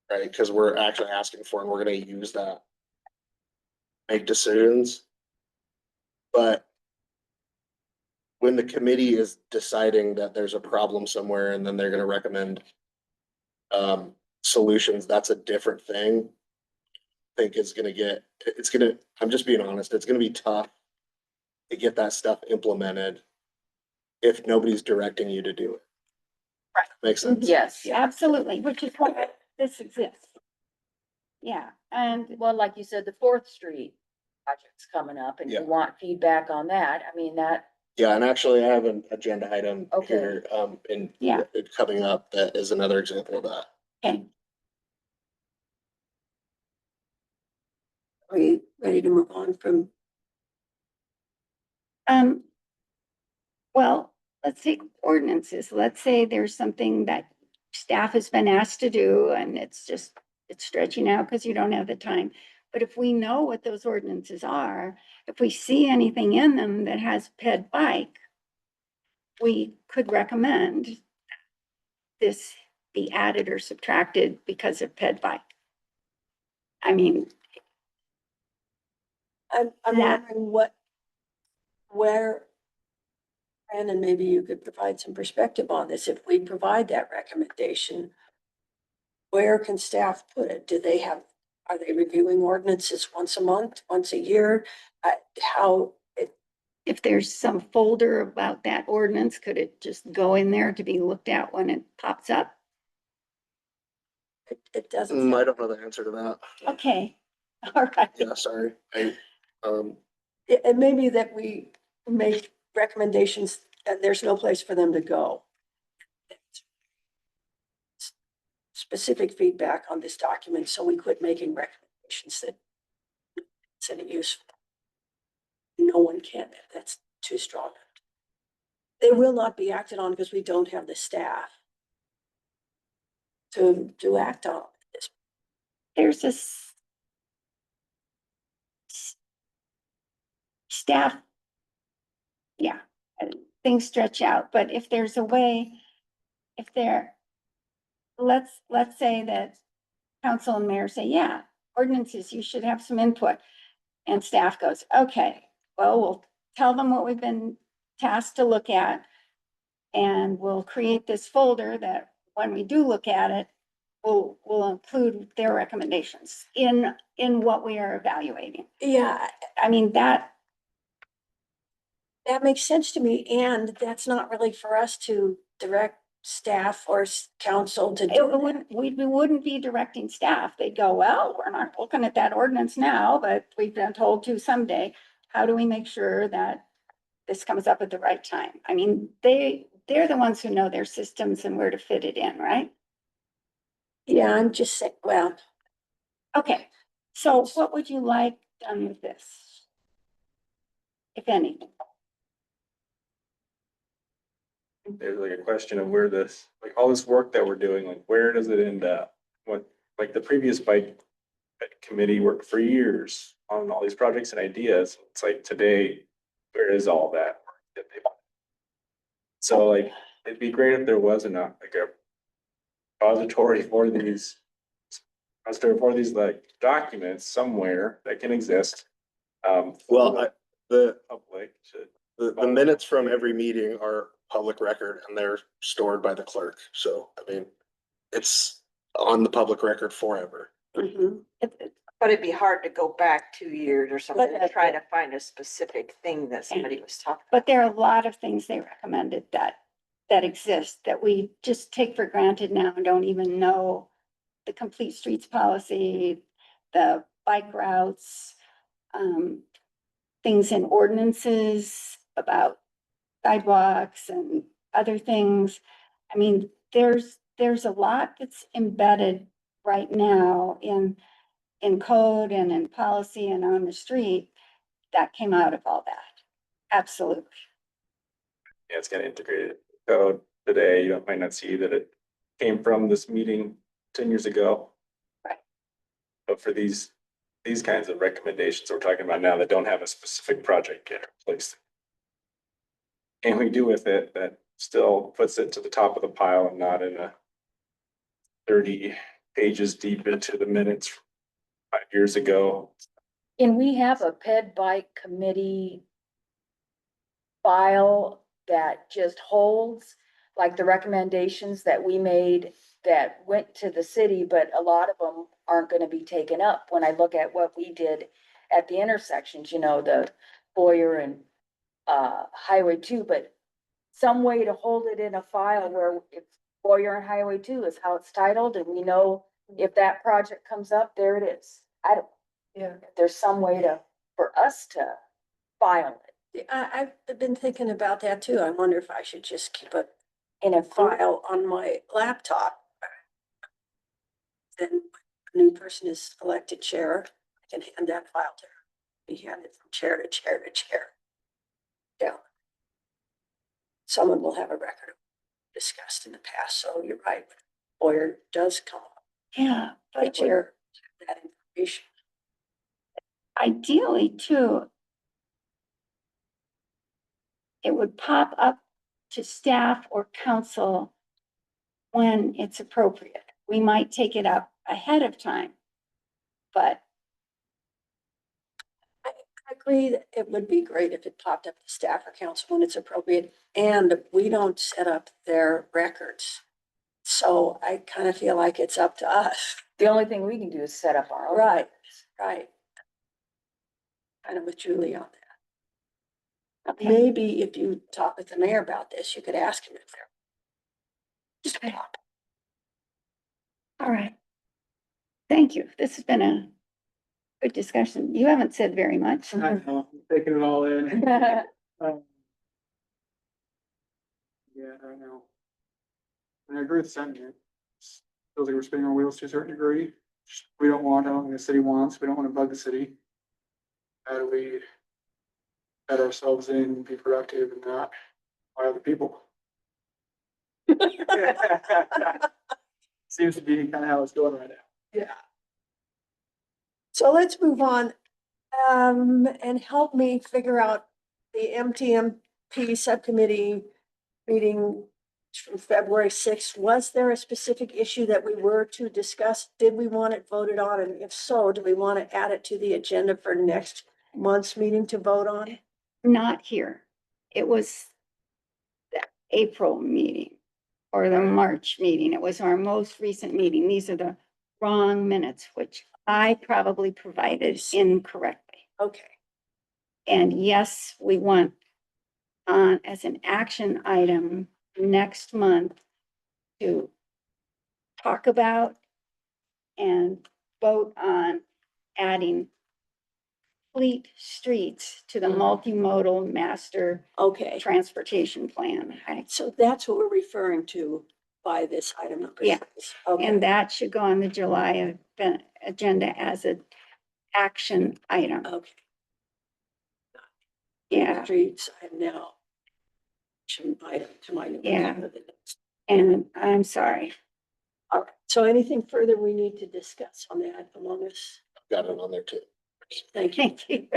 [SPEAKER 5] that. Right, because we're actually asking for, and we're gonna use that. Make decisions. But when the committee is deciding that there's a problem somewhere and then they're gonna recommend solutions, that's a different thing. I think it's gonna, I'm just being honest, it's gonna be tough to get that stuff implemented if nobody's directing you to do it.
[SPEAKER 2] Right.
[SPEAKER 5] Makes sense?
[SPEAKER 6] Yes,
[SPEAKER 2] Absolutely, which is why this exists. Yeah, and
[SPEAKER 6] well, like you said, the Fourth Street project's coming up and you
[SPEAKER 5] Yeah.
[SPEAKER 6] want feedback on that. I mean, that,
[SPEAKER 5] Yeah, and actually I have an agenda item
[SPEAKER 6] Okay.
[SPEAKER 5] here, in
[SPEAKER 2] Yeah.
[SPEAKER 5] it coming up that is another example of that.
[SPEAKER 2] okay,
[SPEAKER 1] Are we ready to move on from?
[SPEAKER 2] um, well, let's take ordinances. Let's say there's something that staff has been asked to do and it's stretching out because you don't have the time. But if we know what those ordinances are, if we see anything in them that has ped bike, we could recommend this be added or subtracted because of ped bike. I mean,
[SPEAKER 1] I'm
[SPEAKER 2] That-
[SPEAKER 1] wondering where, Brandon, maybe you could provide some perspective on this. If we provide that recommendation, where can staff put it? Are they reviewing ordinances once a month, once a year? How,
[SPEAKER 2] if there's some folder about that ordinance, could it just go in there to be looked at when it pops up?
[SPEAKER 1] it doesn't.
[SPEAKER 5] I don't know the answer to that.
[SPEAKER 2] Okay, all right.
[SPEAKER 5] Yeah, sorry.
[SPEAKER 1] And maybe that we make recommendations and there's no place for them to go. Specific feedback on this document, so we quit making recommendations that isn't useful. No one can, that's too strong. They will not be acted on because we don't have the staff to act on this.
[SPEAKER 2] There's a staff. Yeah, things stretch out, but if there's a way, let's say that council and mayor say, yeah, ordinances, you should have some input. And staff goes, okay, well, we'll tell them what we've been tasked to look at. And we'll create this folder that when we do look at it, we'll include their recommendations in what we are evaluating.
[SPEAKER 1] Yeah,
[SPEAKER 2] I mean, that
[SPEAKER 1] makes sense to me, and that's not really for us to direct staff or council to do.
[SPEAKER 2] we wouldn't be directing staff. They'd go, well, we're not looking at that ordinance now, but we've been told to someday. How do we make sure that this comes up at the right time? I mean, they're the ones who know their systems and where to fit it in, right?
[SPEAKER 1] Yeah, I'm just saying, well,
[SPEAKER 2] Okay, so what would you like done with this? If anything?
[SPEAKER 7] There's like a question of where this, like all this work that we're doing, like where does it end up? What, like the previous bike committee worked for years on all these projects and ideas. It's like today, where is all that work that they? So like, it'd be great if there was like a repository for these like documents somewhere that can exist.
[SPEAKER 5] Well, the
[SPEAKER 7] Public should.
[SPEAKER 5] The minutes from every meeting are public record and they're stored by the clerk. So, I mean, it's on the public record forever.
[SPEAKER 1] Mhm.
[SPEAKER 3] But it'd be hard to go back 2 years or something
[SPEAKER 2] But-
[SPEAKER 3] to try to find a specific thing that somebody was talking.
[SPEAKER 2] But there are a lot of things they recommended that exist that we just take for granted now and don't even know. The complete streets policy, the bike routes, things in ordinances about sidewalks and other things. I mean, there's a lot that's embedded right now in code and in policy and on the street that came out of all that. Absolutely.
[SPEAKER 7] Yeah, it's kind of integrated code today. You might not see that it came from this meeting 10 years ago.
[SPEAKER 2] Right.
[SPEAKER 7] But for these kinds of recommendations we're talking about now that don't have a specific project yet placed. And we do with it that still puts it to the top of the pile and not in a 30 pages deep into the minutes from 5 years ago.
[SPEAKER 6] Can we have a ped bike committee file that just holds like the recommendations that we made that went to the city, but a lot of them aren't gonna be taken up when I look at what we did at the intersections, you know, the Boyer and Highway 2, but some way to hold it in a file where if Boyer and Highway 2 is how it's titled, and we know if that project comes up, there it is. I don't,
[SPEAKER 4] Yeah.
[SPEAKER 6] if there's some way for us to file it
[SPEAKER 1] I've been thinking about that too. I wonder if I should just keep a
[SPEAKER 6] in a file.
[SPEAKER 1] file on my laptop. Then a new person is elected chair, I can hand that file to her. Be handed from chair to chair to chair. Yeah. Someone will have a record of discussed in the past, so you're right. Boyer does come up,
[SPEAKER 2] Yeah,
[SPEAKER 1] the
[SPEAKER 2] but
[SPEAKER 1] chair, that information.
[SPEAKER 2] ideally too, it would pop up to staff or council when it's appropriate. We might take it up ahead of time. But
[SPEAKER 1] I agree that it would be great if it popped up to staff or council when it's appropriate, and we don't set up their records. So I kind of feel like it's up to us.
[SPEAKER 6] The only thing we can do is set up our own.
[SPEAKER 1] Right, right. Kind of with Julie on that.
[SPEAKER 2] okay,
[SPEAKER 1] Maybe if you talk with the mayor about this, you could ask him if they're. Just talk.
[SPEAKER 2] all right. Thank you. This has been a good discussion. You haven't said very much.
[SPEAKER 8] I know, I'm taking it all in. Um, Yeah, I know. And I agree with the sentiment. Feels like we're spinning our wheels to a certain degree. We don't want, I don't think the city wants, we don't want to bug the city. How do we let ourselves in, be productive and not by other people? Seems to be kind of how it's going right now.
[SPEAKER 1] Yeah. So let's move on, and help me figure out the MTMP subcommittee meeting from February 6th. Was there a specific issue that we were to discuss? Did we want it voted on? And if so, do we want to add it to the agenda for next month's meeting to vote on?
[SPEAKER 2] Not here. It was the April meeting or the March meeting. It was our most recent meeting. These are the wrong minutes, which I probably provided incorrectly.
[SPEAKER 1] Okay,
[SPEAKER 2] And yes, we want on as an action item next month to talk about and vote on adding fleet streets to the multimodal master
[SPEAKER 1] okay.
[SPEAKER 2] transportation plan.
[SPEAKER 1] So that's what we're referring to by this item number
[SPEAKER 2] Yeah.
[SPEAKER 1] 6. Okay.
[SPEAKER 2] And that should go on the July agenda as an action item.
[SPEAKER 1] Okay.
[SPEAKER 2] Yeah,
[SPEAKER 1] Streets, I have now. Action item to my. new
[SPEAKER 2] Yeah.
[SPEAKER 1] agenda.
[SPEAKER 2] and I'm sorry.
[SPEAKER 1] All right, so anything further we need to discuss on that among us?
[SPEAKER 5] Got it on there too.
[SPEAKER 1] Thank you.
[SPEAKER 2] Thank you.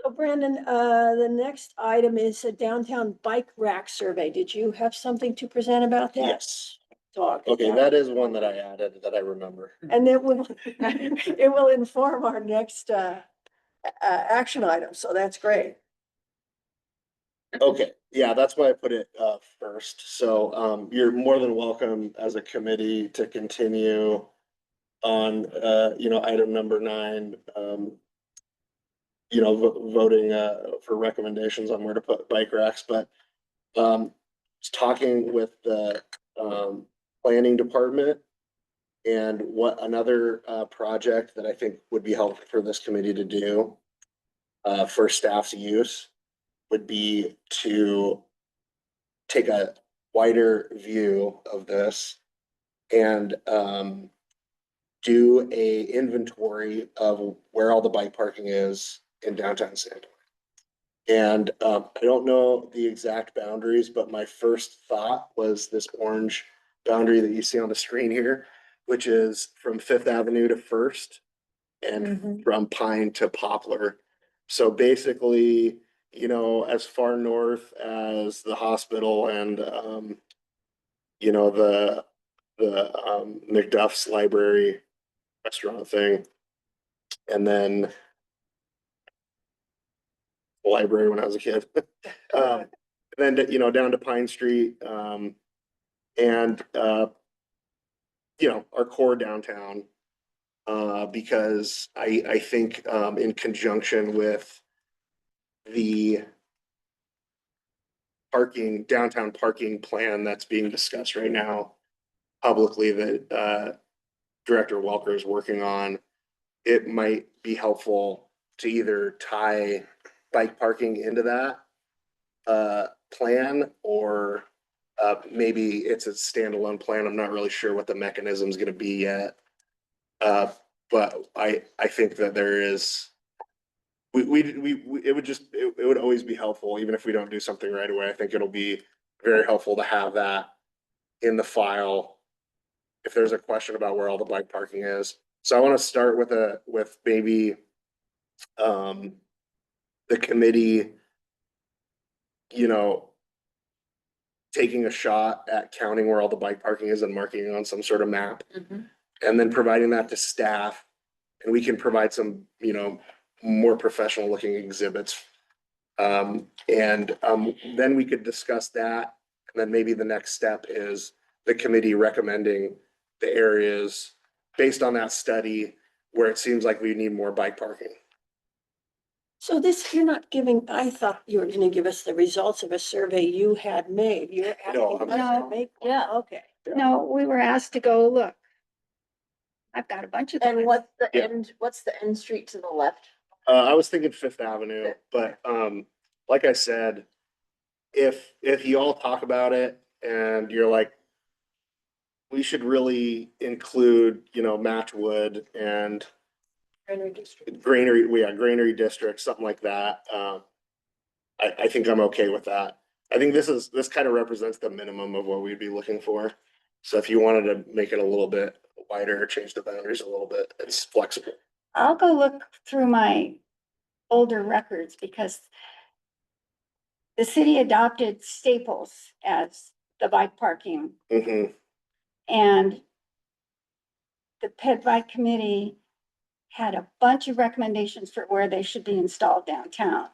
[SPEAKER 1] So Brandon, the next item is a downtown bike rack survey. Did you have something to present about that?
[SPEAKER 5] Yes.
[SPEAKER 1] Talk.
[SPEAKER 5] Okay, that is one that I added that I remember.
[SPEAKER 1] And it will, it will inform our next, action item, so that's great.
[SPEAKER 5] Okay, yeah, that's why I put it first. So you're more than welcome as a committee to continue on item number 9. Voting for recommendations on where to put bike racks, but was talking with the planning department, and what another project that I think would be helpful for this committee to do for staff's use would be to take a wider view of this and do a inventory of where all the bike parking is in downtown Sandpoint. And I don't know the exact boundaries, but my first thought was this orange boundary that you see on the screen here, which is from Fifth Avenue to First and from Pine to Poplar. So basically, as far north as the hospital and the McDuff's library restaurant thing. And then the library when I was a kid. Then, down to Pine Street, and, our core downtown. Because I think, in conjunction with the downtown parking plan that's being discussed right now publicly that, Director Welker is working on, it might be helpful to either tie bike parking into that plan, or maybe it's a standalone plan. I'm not really sure what the mechanism is going to be yet. But I think that there is, it would always be helpful, even if we don't do something right away. I think it'll be very helpful to have that in the file if there's a question about where all the bike parking is. So I want to start with maybe the committee, taking a shot at counting where all the bike parking is and marking it on some sort of map, and then providing that to staff. And we can provide some, more professional looking exhibits. And then we could discuss that. And then maybe the next step is the committee recommending the areas based on that study where it seems like we need more bike parking.
[SPEAKER 1] So you're not giving, I thought you were gonna give us the results of a survey you had made. You're
[SPEAKER 5] No,
[SPEAKER 1] asking
[SPEAKER 5] I'm
[SPEAKER 1] us to
[SPEAKER 2] not.
[SPEAKER 1] make.
[SPEAKER 6] Yeah.
[SPEAKER 1] Okay.
[SPEAKER 2] No, we were asked to go look. I've got a bunch of them.
[SPEAKER 3] And what's the
[SPEAKER 5] Yeah.
[SPEAKER 3] end street to the left?
[SPEAKER 5] I was thinking Fifth Avenue, but like I said, if you all talk about it and you're like, we should really include, Matchwood and
[SPEAKER 4] Granary District.
[SPEAKER 5] Granary District, something like that. I think I'm okay with that. I think this kind of represents the minimum of what we'd be looking for. So if you wanted to make it a little bit wider or change the boundaries a little bit, it's flexible.
[SPEAKER 2] I'll go look through my older records because the city adopted Staples as the bike parking,
[SPEAKER 5] Mhm.
[SPEAKER 2] and the Ped Bike Committee had a bunch of recommendations for where they should be installed downtown.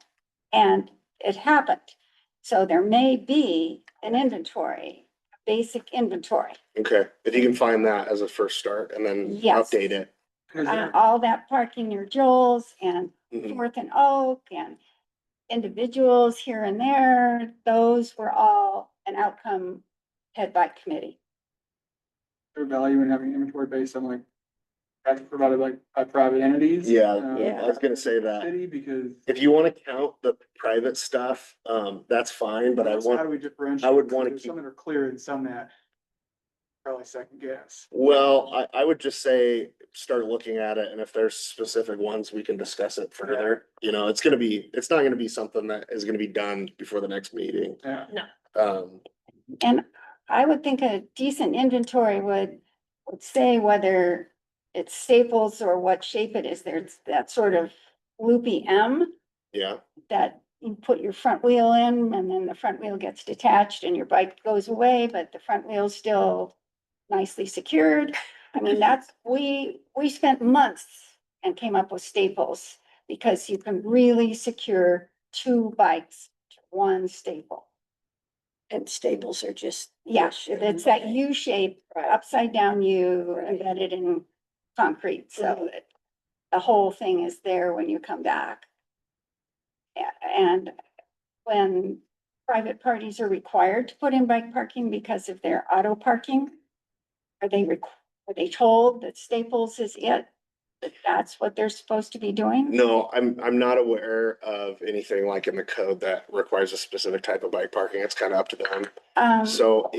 [SPEAKER 2] And it happened. So there may be an inventory, basic inventory.
[SPEAKER 5] Okay, if you can find that as a first start and then
[SPEAKER 2] Yes.
[SPEAKER 5] update it.
[SPEAKER 8] Is there-
[SPEAKER 2] All that parking near Joel's and
[SPEAKER 5] Mhm.
[SPEAKER 2] Fourth and Oak and individuals here and there, those were all an outcome Ped Bike Committee.
[SPEAKER 8] there value in having inventory based on like, that's provided like by private entities?
[SPEAKER 5] Yeah,
[SPEAKER 1] Yeah.
[SPEAKER 5] I was gonna say that.
[SPEAKER 8] City, because.
[SPEAKER 5] If you want to count the private stuff, that's fine, but I
[SPEAKER 8] How do
[SPEAKER 5] want,
[SPEAKER 8] we differentiate?
[SPEAKER 5] I would wanna
[SPEAKER 8] There's
[SPEAKER 5] keep-
[SPEAKER 8] some that are clear and some that probably second guess.
[SPEAKER 5] well, I would just say, start looking at it, and if there's specific ones, we can discuss it further. It's not gonna be something that is gonna be done before the next meeting.
[SPEAKER 8] Yeah.
[SPEAKER 2] And I would think a decent inventory would say whether it's Staples or what shape it is. There's that sort of loopy M
[SPEAKER 5] Yeah,
[SPEAKER 2] that you put your front wheel in and then the front wheel gets detached and your bike goes away, but the front wheel's still nicely secured. I mean, we spent months and came up with Staples because you can really secure two bikes to one staple.
[SPEAKER 1] And staples are just.
[SPEAKER 2] Yeah, it's that U shape,
[SPEAKER 1] Right.
[SPEAKER 2] upside down U
[SPEAKER 1] Right.
[SPEAKER 2] embedded in concrete, so
[SPEAKER 1] Mhm.
[SPEAKER 2] that the whole thing is there when you come back. And when private parties are required to put in bike parking because of their auto parking, are they told that Staples is it? That that's what they're supposed to be doing?
[SPEAKER 5] No, I'm not aware of anything like in the code that requires a specific type of bike parking. It's kind of up to them. So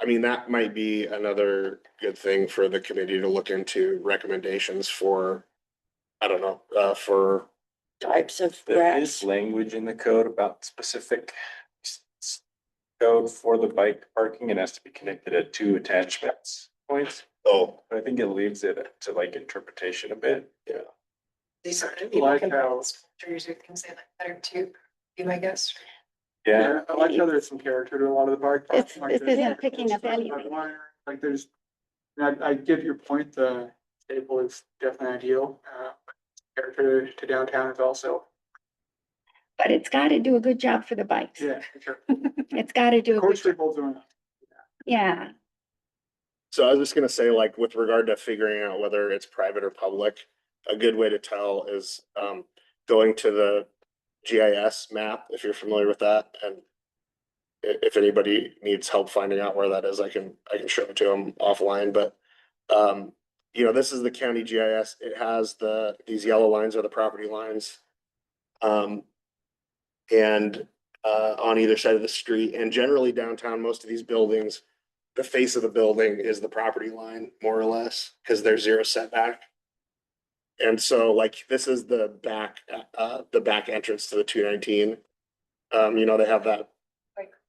[SPEAKER 5] I mean, that might be another good thing for the committee to look into recommendations for, I don't know, for,
[SPEAKER 1] Types of
[SPEAKER 7] There
[SPEAKER 1] racks.
[SPEAKER 7] is language in the code about specific code for the bike parking. It has to be connected at 2 attachments points.
[SPEAKER 5] oh,
[SPEAKER 7] But I think it leaves it to like interpretation a bit.
[SPEAKER 5] yeah.
[SPEAKER 4] These are
[SPEAKER 8] Like
[SPEAKER 4] people can
[SPEAKER 8] how-
[SPEAKER 4] build sculptures or things like that better too, be my guess.
[SPEAKER 7] Yeah,
[SPEAKER 8] I like how there's some character to a lot of the bike.
[SPEAKER 2] This
[SPEAKER 8] parking, like
[SPEAKER 2] isn't
[SPEAKER 8] there's-
[SPEAKER 2] picking up
[SPEAKER 8] there's
[SPEAKER 2] anything.
[SPEAKER 8] Like there's, I get your point, the staple is definitely ideal, but character to downtown is also,
[SPEAKER 2] But it's gotta do a good job for the bikes.
[SPEAKER 8] yeah, for sure.
[SPEAKER 2] It's gotta do a
[SPEAKER 8] Court
[SPEAKER 2] good
[SPEAKER 8] Street
[SPEAKER 2] job.
[SPEAKER 8] holds on.
[SPEAKER 2] Yeah,
[SPEAKER 5] So I was just gonna say, like, with regard to figuring out whether it's private or public, a good way to tell is, going to the GIS map, if you're familiar with that, and if anybody needs help finding out where that is, I can show it to them offline, but, you know, this is the county GIS. It has these yellow lines are the property lines. And, on either side of the street, and generally downtown, most of these buildings, the face of the building is the property line, more or less, because there's 0 setback. And so like, this is the back entrance to the 219. You know, they have that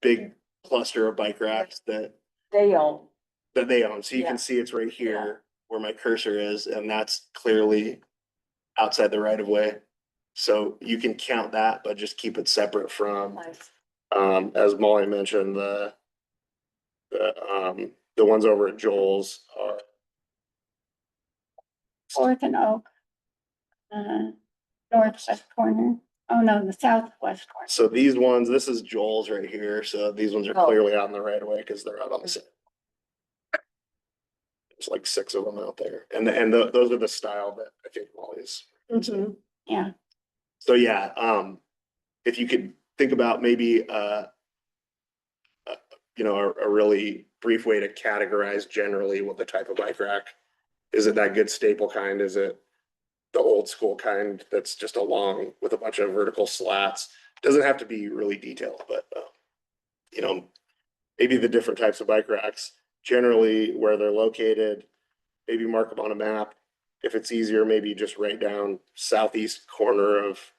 [SPEAKER 5] big cluster of bike racks that
[SPEAKER 6] They own.
[SPEAKER 5] they own. So you
[SPEAKER 6] Yeah.
[SPEAKER 5] can see it's right here where my cursor is, and that's clearly outside the right of way. So you can count that, but just keep it separate from,
[SPEAKER 6] Nice.
[SPEAKER 5] as Molly mentioned, the ones over at Joel's are,
[SPEAKER 2] Fourth and Oak. Northwest corner. Oh, no, the southwest corner.
[SPEAKER 5] so these ones, this is Joel's right here. So these ones are
[SPEAKER 6] Oh.
[SPEAKER 5] clearly out in the right of way because they're out on the side. There's like 6 of them out there. And those are the style that I think Molly's.
[SPEAKER 1] Mhm.
[SPEAKER 2] Yeah,
[SPEAKER 5] So yeah, if you could think about maybe, you know, a really brief way to categorize generally what the type of bike rack. Is it that good staple kind? Is it the old school kind that's just a long with a bunch of vertical slats? Doesn't have to be really detailed, but, you know, maybe the different types of bike racks, generally where they're located, maybe mark them on a map. If it's easier, maybe just write down southeast corner of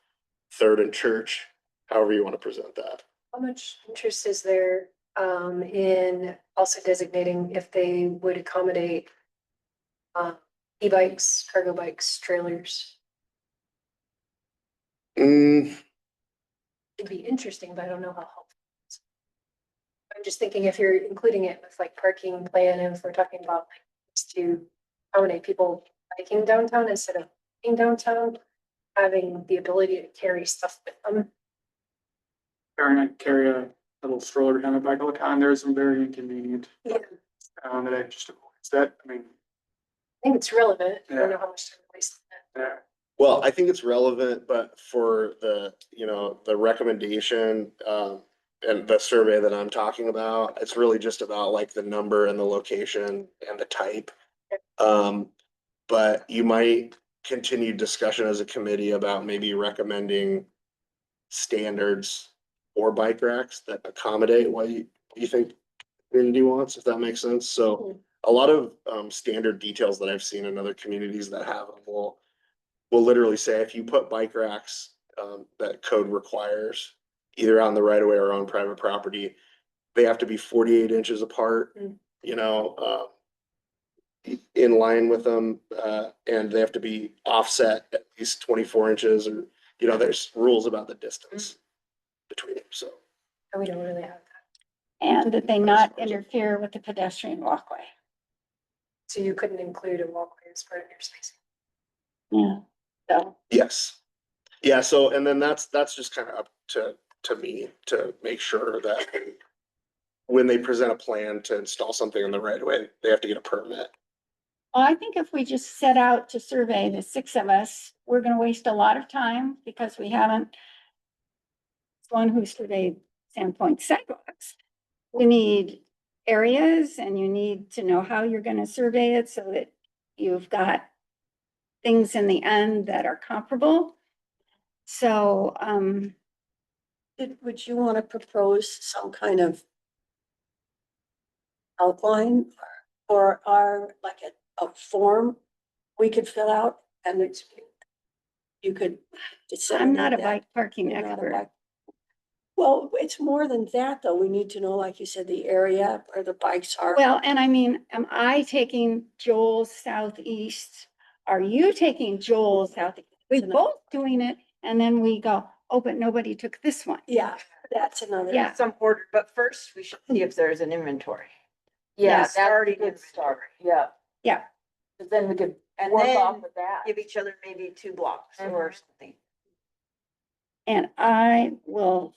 [SPEAKER 5] 3rd and Church, however you want to present that.
[SPEAKER 4] How much interest is there in also designating if they would accommodate e-bikes, cargo bikes, trailers?
[SPEAKER 5] Mm,
[SPEAKER 4] It'd be interesting, but I don't know how helpful. it is. I'm just thinking if you're including it with like parking plan, and if we're talking about like just to accommodate people biking downtown instead of being downtown, having the ability to carry stuff with them.
[SPEAKER 8] Carry a little stroller behind my bike all the time, there's some very inconvenient,
[SPEAKER 4] Yeah.
[SPEAKER 8] that I just avoid that, I mean,
[SPEAKER 4] I think it's relevant. I don't
[SPEAKER 8] Yeah.
[SPEAKER 4] know how much time to waste on that.
[SPEAKER 8] yeah.
[SPEAKER 5] well, I think it's relevant, but for the, you know, the recommendation, and the survey that I'm talking about, it's really just about like the number and the location and the type. But you might continue discussion as a committee about maybe recommending standards or bike racks that accommodate what you think community wants, if that makes sense. So a lot of standard details that I've seen in other communities that have them will literally say if you put bike racks that code requires either on the right of way or on private property, they have to be 48 inches apart, you know, in line with them, and they have to be offset at least 24 inches, or, you know, there's rules about the distance between them, so.
[SPEAKER 4] And we don't really have that.
[SPEAKER 2] and that they not interfere with the pedestrian walkway.
[SPEAKER 4] So you couldn't include a walkway as part of your spacing.
[SPEAKER 2] Yeah, so,
[SPEAKER 5] Yes. Yeah, so, and then that's just kind of up to to me to make sure that when they present a plan to install something in the right way, they have to get a permit.
[SPEAKER 2] Well, I think if we just set out to survey the 6 of us, we're gonna waste a lot of time because we haven't. One who surveyed Sandpoint sidewalks. You need areas and you need to know how you're gonna survey it so that you've got things in the end that are comparable. So,
[SPEAKER 1] Would you want to propose some kind of outline or like a form we could fill out and it's, you could.
[SPEAKER 2] I'm not a
[SPEAKER 1] disseminate that?
[SPEAKER 2] bike parking
[SPEAKER 1] You're not a
[SPEAKER 2] expert.
[SPEAKER 1] bike- Well, it's more than that, though. We need to know, like you said, the area where the bikes are.
[SPEAKER 2] Well, and I mean, am I taking Joel's southeast? Are you taking Joel's southeast? We're both doing it and then we go, oh, but nobody took this one.
[SPEAKER 1] Yeah, that's another.
[SPEAKER 2] Yeah.
[SPEAKER 3] Some order, but first we should see if there's an inventory.
[SPEAKER 6] Yeah,
[SPEAKER 3] Yes,
[SPEAKER 6] that's a
[SPEAKER 3] already
[SPEAKER 6] good
[SPEAKER 3] did.
[SPEAKER 6] start, yeah.
[SPEAKER 2] Yeah.
[SPEAKER 6] 'Cause then we could
[SPEAKER 3] And
[SPEAKER 6] work
[SPEAKER 3] then
[SPEAKER 6] off of that.
[SPEAKER 3] give each other maybe 2 blocks or something.
[SPEAKER 2] And I will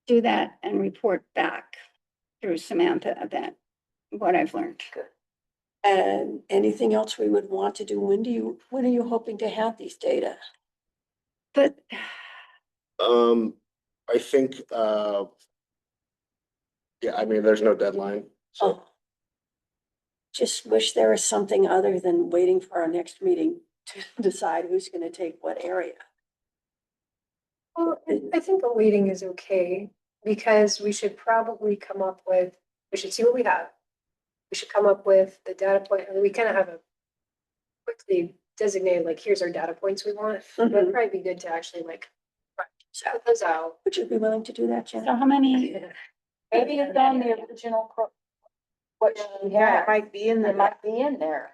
[SPEAKER 2] do that and report back through Samantha that what I've learned.
[SPEAKER 1] And anything else we would want to do? When are you hoping to have these data?
[SPEAKER 2] But
[SPEAKER 5] I think, yeah, I mean, there's no deadline, so.
[SPEAKER 1] Oh. Just wish there was something other than waiting for our next meeting to decide who's gonna take what area.
[SPEAKER 4] Well, I think the waiting is okay, because we should probably come up with, we should see what we have. We should come up with the data point, and we kind of have a quickly designated, like, here's our data points we want. But it'd probably be good to actually like set those out.
[SPEAKER 1] Would you be willing to do that,
[SPEAKER 2] so
[SPEAKER 1] Jen?
[SPEAKER 2] how many,
[SPEAKER 6] Maybe it's on the original what we
[SPEAKER 3] Yeah,
[SPEAKER 6] have,
[SPEAKER 3] it might be in
[SPEAKER 6] it
[SPEAKER 3] the,
[SPEAKER 6] might be in there.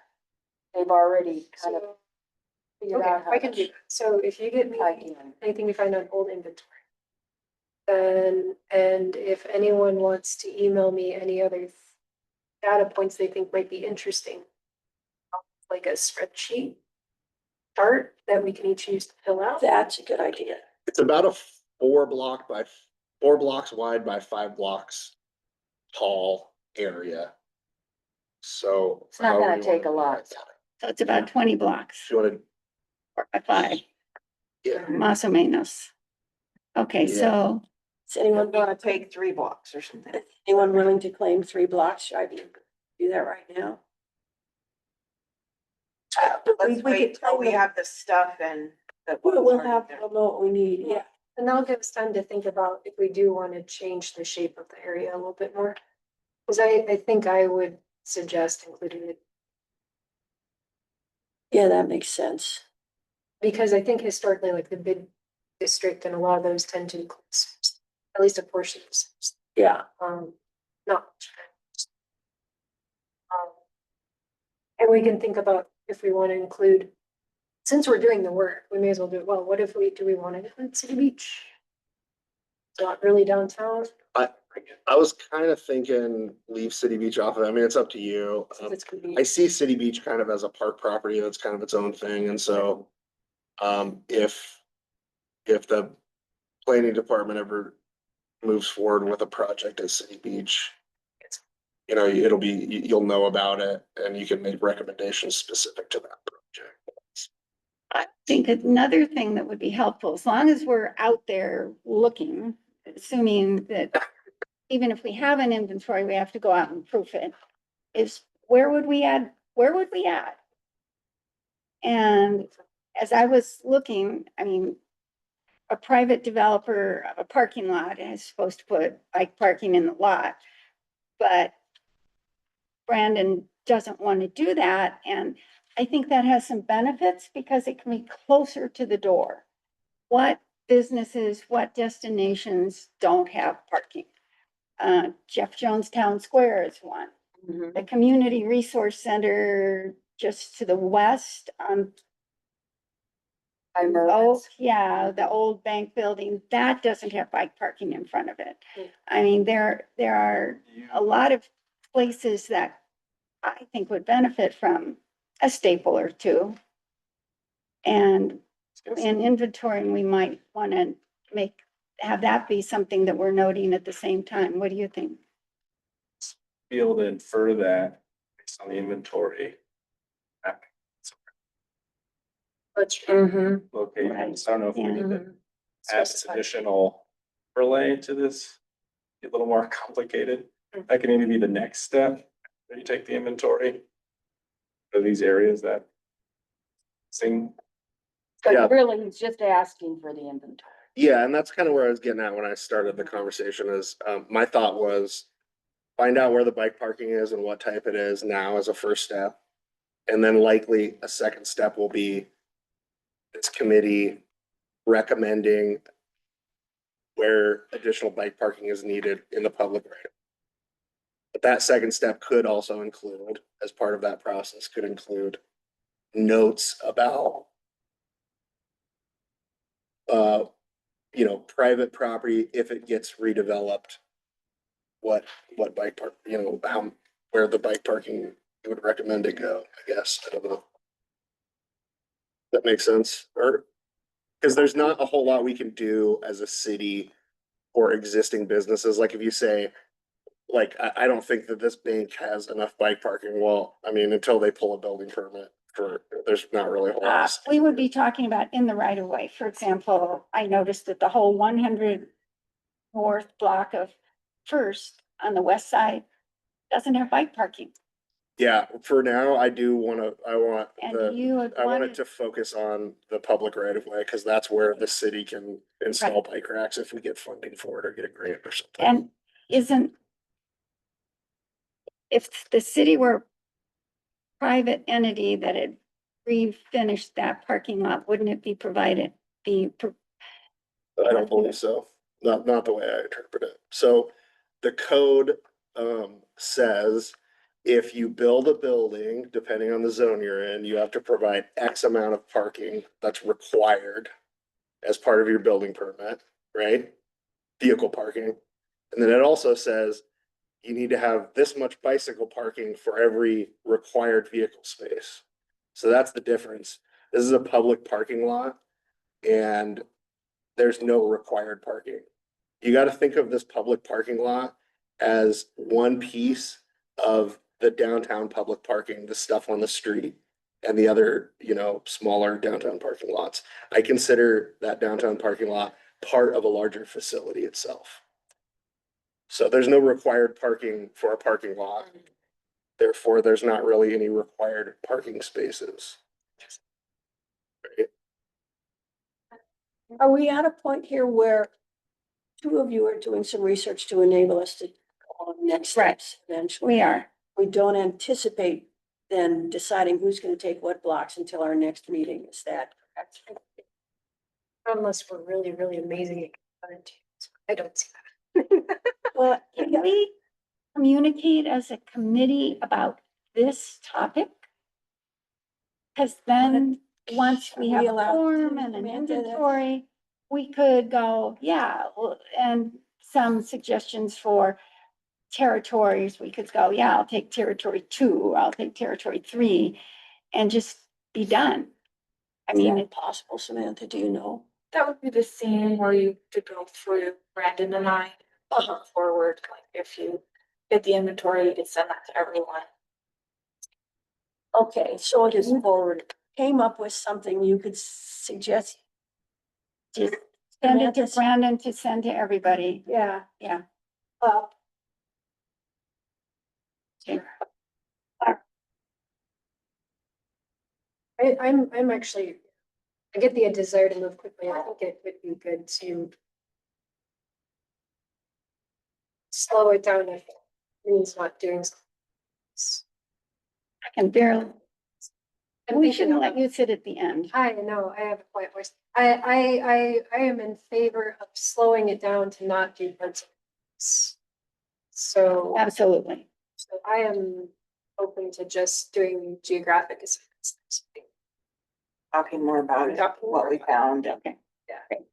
[SPEAKER 6] They've already kind of
[SPEAKER 4] So,
[SPEAKER 6] figured
[SPEAKER 4] okay,
[SPEAKER 6] out how
[SPEAKER 4] I can do
[SPEAKER 6] to
[SPEAKER 4] that. So if you get me
[SPEAKER 6] type in.
[SPEAKER 4] anything you find on old inventory. Then, and if anyone wants to email me any other data points they think might be interesting. Like a spreadsheet chart that we can each use to fill out.
[SPEAKER 1] That's a good idea.
[SPEAKER 5] It's about a 4 blocks wide by 5 blocks tall area. So.
[SPEAKER 6] It's not
[SPEAKER 5] however
[SPEAKER 6] gonna
[SPEAKER 5] you
[SPEAKER 6] take
[SPEAKER 5] wanna
[SPEAKER 6] a
[SPEAKER 5] do
[SPEAKER 6] lot.
[SPEAKER 5] it.
[SPEAKER 2] so it's about 20 blocks
[SPEAKER 5] If you wanna,
[SPEAKER 2] or 5,
[SPEAKER 5] yeah,
[SPEAKER 2] más o menos. Okay,
[SPEAKER 5] Yeah.
[SPEAKER 2] so
[SPEAKER 1] Does anyone
[SPEAKER 3] want
[SPEAKER 1] want
[SPEAKER 3] to take 3 blocks or something.
[SPEAKER 1] anyone willing to claim 3 blocks? Should I do that right now?
[SPEAKER 3] Let's wait till we have the stuff and.
[SPEAKER 1] We'll know what we need, yeah.
[SPEAKER 4] And that'll give us time to think about if we do want to change the shape of the area a little bit more. Cause I think I would suggest including it,
[SPEAKER 1] Yeah, that makes sense.
[SPEAKER 4] because I think historically, like the bid district and a lot of those tend to include at least a portion of Sims.
[SPEAKER 1] Yeah,
[SPEAKER 4] Not much. And we can think about if we want to include, since we're doing the work, we may as well do it well. What if do we want to include City Beach? Not really downtown.
[SPEAKER 5] I was kind of thinking leave City Beach off of it. I mean, it's up to you.
[SPEAKER 1] it's gonna be.
[SPEAKER 5] I see City Beach kind of as a park property that's kind of its own thing, and so. If the planning department ever moves forward with a project at City Beach. You know, you'll know about it and you can make recommendations specific to that project.
[SPEAKER 2] I think another thing that would be helpful, as long as we're out there looking, assuming that even if we have an inventory, we have to go out and proof it, is where would we add? And as I was looking, I mean, a private developer of a parking lot is supposed to put bike parking in the lot, but Brandon doesn't want to do that, and I think that has some benefits because it can be closer to the door. What businesses, what destinations don't have parking? Jeff Jones Town Square is one. The Community Resource Center just to the west, oh, yeah, the old bank building, that doesn't have bike parking in front of it. I mean, there are a lot of places that I think would benefit from a staple or two. And in inventory, we might want to make have that be something that we're noting at the same time. What do you think?
[SPEAKER 7] Be able to infer that based on the inventory.
[SPEAKER 4] Let's
[SPEAKER 7] Locations, I don't know if we need to add this
[SPEAKER 4] specify.
[SPEAKER 7] additional overlay to this. Get a little more complicated. That can maybe be the next step, when you take the inventory. Of these areas that. Sing,
[SPEAKER 5] Yeah.
[SPEAKER 6] But really, he's just asking for the inventory.
[SPEAKER 5] Yeah, and that's kind of where I was getting at when I started the conversation is, my thought was find out where the bike parking is and what type it is now as a first step. And then likely a second step will be this committee recommending where additional bike parking is needed in the public right. But that second step could also include, as part of that process, could include notes about private property, if it gets redeveloped, what bike park, where the bike parking you would recommend it go, I guess. I don't know. That makes sense, or, because there's not a whole lot we can do as a city for existing businesses, like if you say, like, I don't think that this bank has enough bike parking, well, I mean, until they pull a building permit there's not really a whole lot.
[SPEAKER 2] We would be talking about in the right of way. For example, I noticed that the whole 100 north block of First on the west side doesn't have bike parking.
[SPEAKER 5] Yeah, for now, I want
[SPEAKER 2] And you would
[SPEAKER 5] I want
[SPEAKER 2] want
[SPEAKER 5] it to focus on the public right of way, because that's where the city can install bike racks if we get funding for it or get a grant or something.
[SPEAKER 2] and if the city were private entity that had refinished that parking lot, wouldn't it be
[SPEAKER 5] I don't believe so. Not the way I interpret it. So the code says if you build a building, depending on the zone you're in, you have to provide X amount of parking that's required as part of your building permit, right? Vehicle parking. And then it also says you need to have this much bicycle parking for every required vehicle space. So that's the difference. This is a public parking lot and there's no required parking. You got to think of this public parking lot as one piece of the downtown public parking, the stuff on the street and the other, smaller downtown parking lots. I consider that downtown parking lot part of a larger facility itself. So there's no required parking for a parking lot. Therefore, there's not really any required parking spaces. Right?
[SPEAKER 1] Are we at a point here where two of you are doing some research to enable us to go on next steps eventually?
[SPEAKER 2] we are.
[SPEAKER 1] We don't anticipate then deciding who's gonna take what blocks until our next meeting, is that correct?
[SPEAKER 4] Unless we're really, really amazing at it. I don't see that.
[SPEAKER 1] Well,
[SPEAKER 2] Can we communicate as a committee about this topic? Because then, once we have
[SPEAKER 1] We
[SPEAKER 2] a
[SPEAKER 1] allow
[SPEAKER 2] form and an
[SPEAKER 1] Samantha to-
[SPEAKER 2] inventory, we could go, and some suggestions for territories, we could go, I'll take territory 2, I'll take territory 3, and just be done. I
[SPEAKER 1] is
[SPEAKER 2] mean,
[SPEAKER 1] that possible, Samantha, do you know?
[SPEAKER 9] That would be the same where you could go through Brandon and I forward, like if you get the inventory, you could send that to everyone.
[SPEAKER 1] Okay, so if you forward came up with something you could suggest.
[SPEAKER 2] just send it to
[SPEAKER 1] Samantha's-
[SPEAKER 2] Brandon to send to everybody.
[SPEAKER 1] Yeah.
[SPEAKER 2] Yeah.
[SPEAKER 1] Uh,
[SPEAKER 4] I'm actually, I get the desire to move quickly. I think it would be good to slow it down if it means not doing something.
[SPEAKER 2] I can barely,
[SPEAKER 4] I'm
[SPEAKER 2] we
[SPEAKER 4] thinking
[SPEAKER 2] shouldn't
[SPEAKER 4] of-
[SPEAKER 2] let you sit at the end.
[SPEAKER 4] I know, I have a quiet voice. I am in favor of slowing it down to not do principles. So
[SPEAKER 2] Absolutely.
[SPEAKER 4] I am open to just doing geographic assignments.
[SPEAKER 3] Talking more about it, what we found.
[SPEAKER 2] Okay.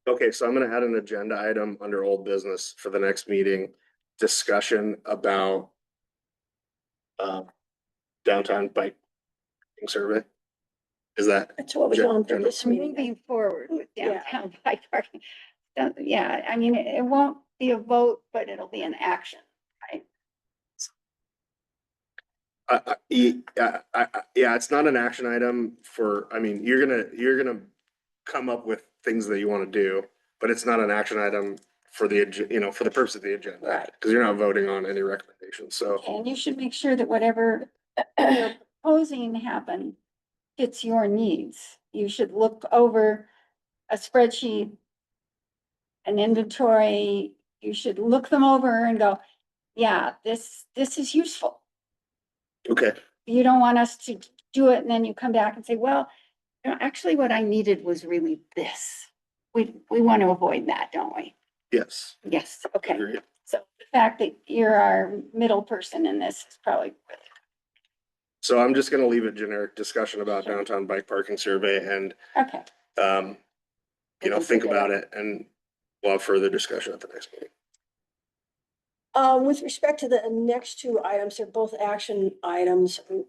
[SPEAKER 5] Okay, so I'm gonna add an agenda item under old business for the next meeting, discussion about downtown bike survey. Is that,
[SPEAKER 1] That's what we're doing for this meeting.
[SPEAKER 2] Moving forward with
[SPEAKER 1] Yeah.
[SPEAKER 2] downtown bike parking. Yeah, I mean, it won't be a vote, but it'll be an action, right?
[SPEAKER 5] Yeah, it's not an action item for, I mean, you're gonna come up with things that you wanna do, but it's not an action item for the, for the purpose of the agenda.
[SPEAKER 2] Right.
[SPEAKER 5] Cause you're not voting on any recommendations, so.
[SPEAKER 2] And you should make sure that whatever you're proposing happen fits your needs. You should look over a spreadsheet, an inventory, you should look them over and go, yeah, this is useful.
[SPEAKER 5] Okay,
[SPEAKER 2] You don't want us to do it and then you come back and say, well, actually what I needed was really this. We want to avoid that, don't we?
[SPEAKER 5] yes.
[SPEAKER 2] Yes, okay.
[SPEAKER 5] Agreed.
[SPEAKER 2] So the fact that you're our middle person in this is probably really,
[SPEAKER 5] So I'm just gonna leave a generic discussion about downtown bike parking survey and,
[SPEAKER 2] okay.
[SPEAKER 5] think about it and we'll have further discussion at the next meeting.
[SPEAKER 1] With respect to the next two items, they're both action items. We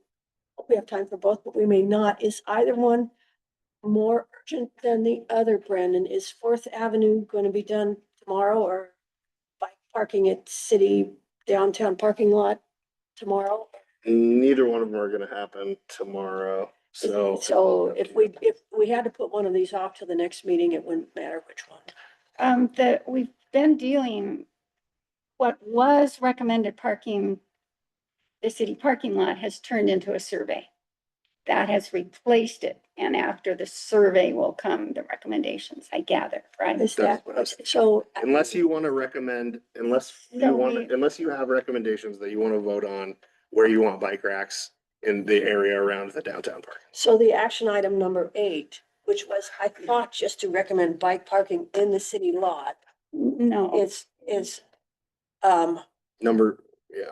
[SPEAKER 1] hope we have time for both, but we may not. Is either one more urgent than the other, Brandon? Is Fourth Avenue going to be done tomorrow or bike parking at city downtown parking lot tomorrow?
[SPEAKER 5] Neither one of them are gonna happen tomorrow, so.
[SPEAKER 1] So if we had to put one of these off to the next meeting, it wouldn't matter which one.
[SPEAKER 2] We've been dealing, what was recommended parking, the city parking lot has turned into a survey. That has replaced it, and after the survey will come the recommendations, I gather, right?
[SPEAKER 1] Is
[SPEAKER 5] That's
[SPEAKER 1] that,
[SPEAKER 5] what I was-
[SPEAKER 1] so
[SPEAKER 5] Unless you wanna recommend, unless you have recommendations that you wanna vote on where you want bike racks in the area around the downtown park.
[SPEAKER 1] so the action item number 8, which was, I thought, just to recommend bike parking in the city lot,
[SPEAKER 2] No,
[SPEAKER 1] is
[SPEAKER 5] Number, yeah,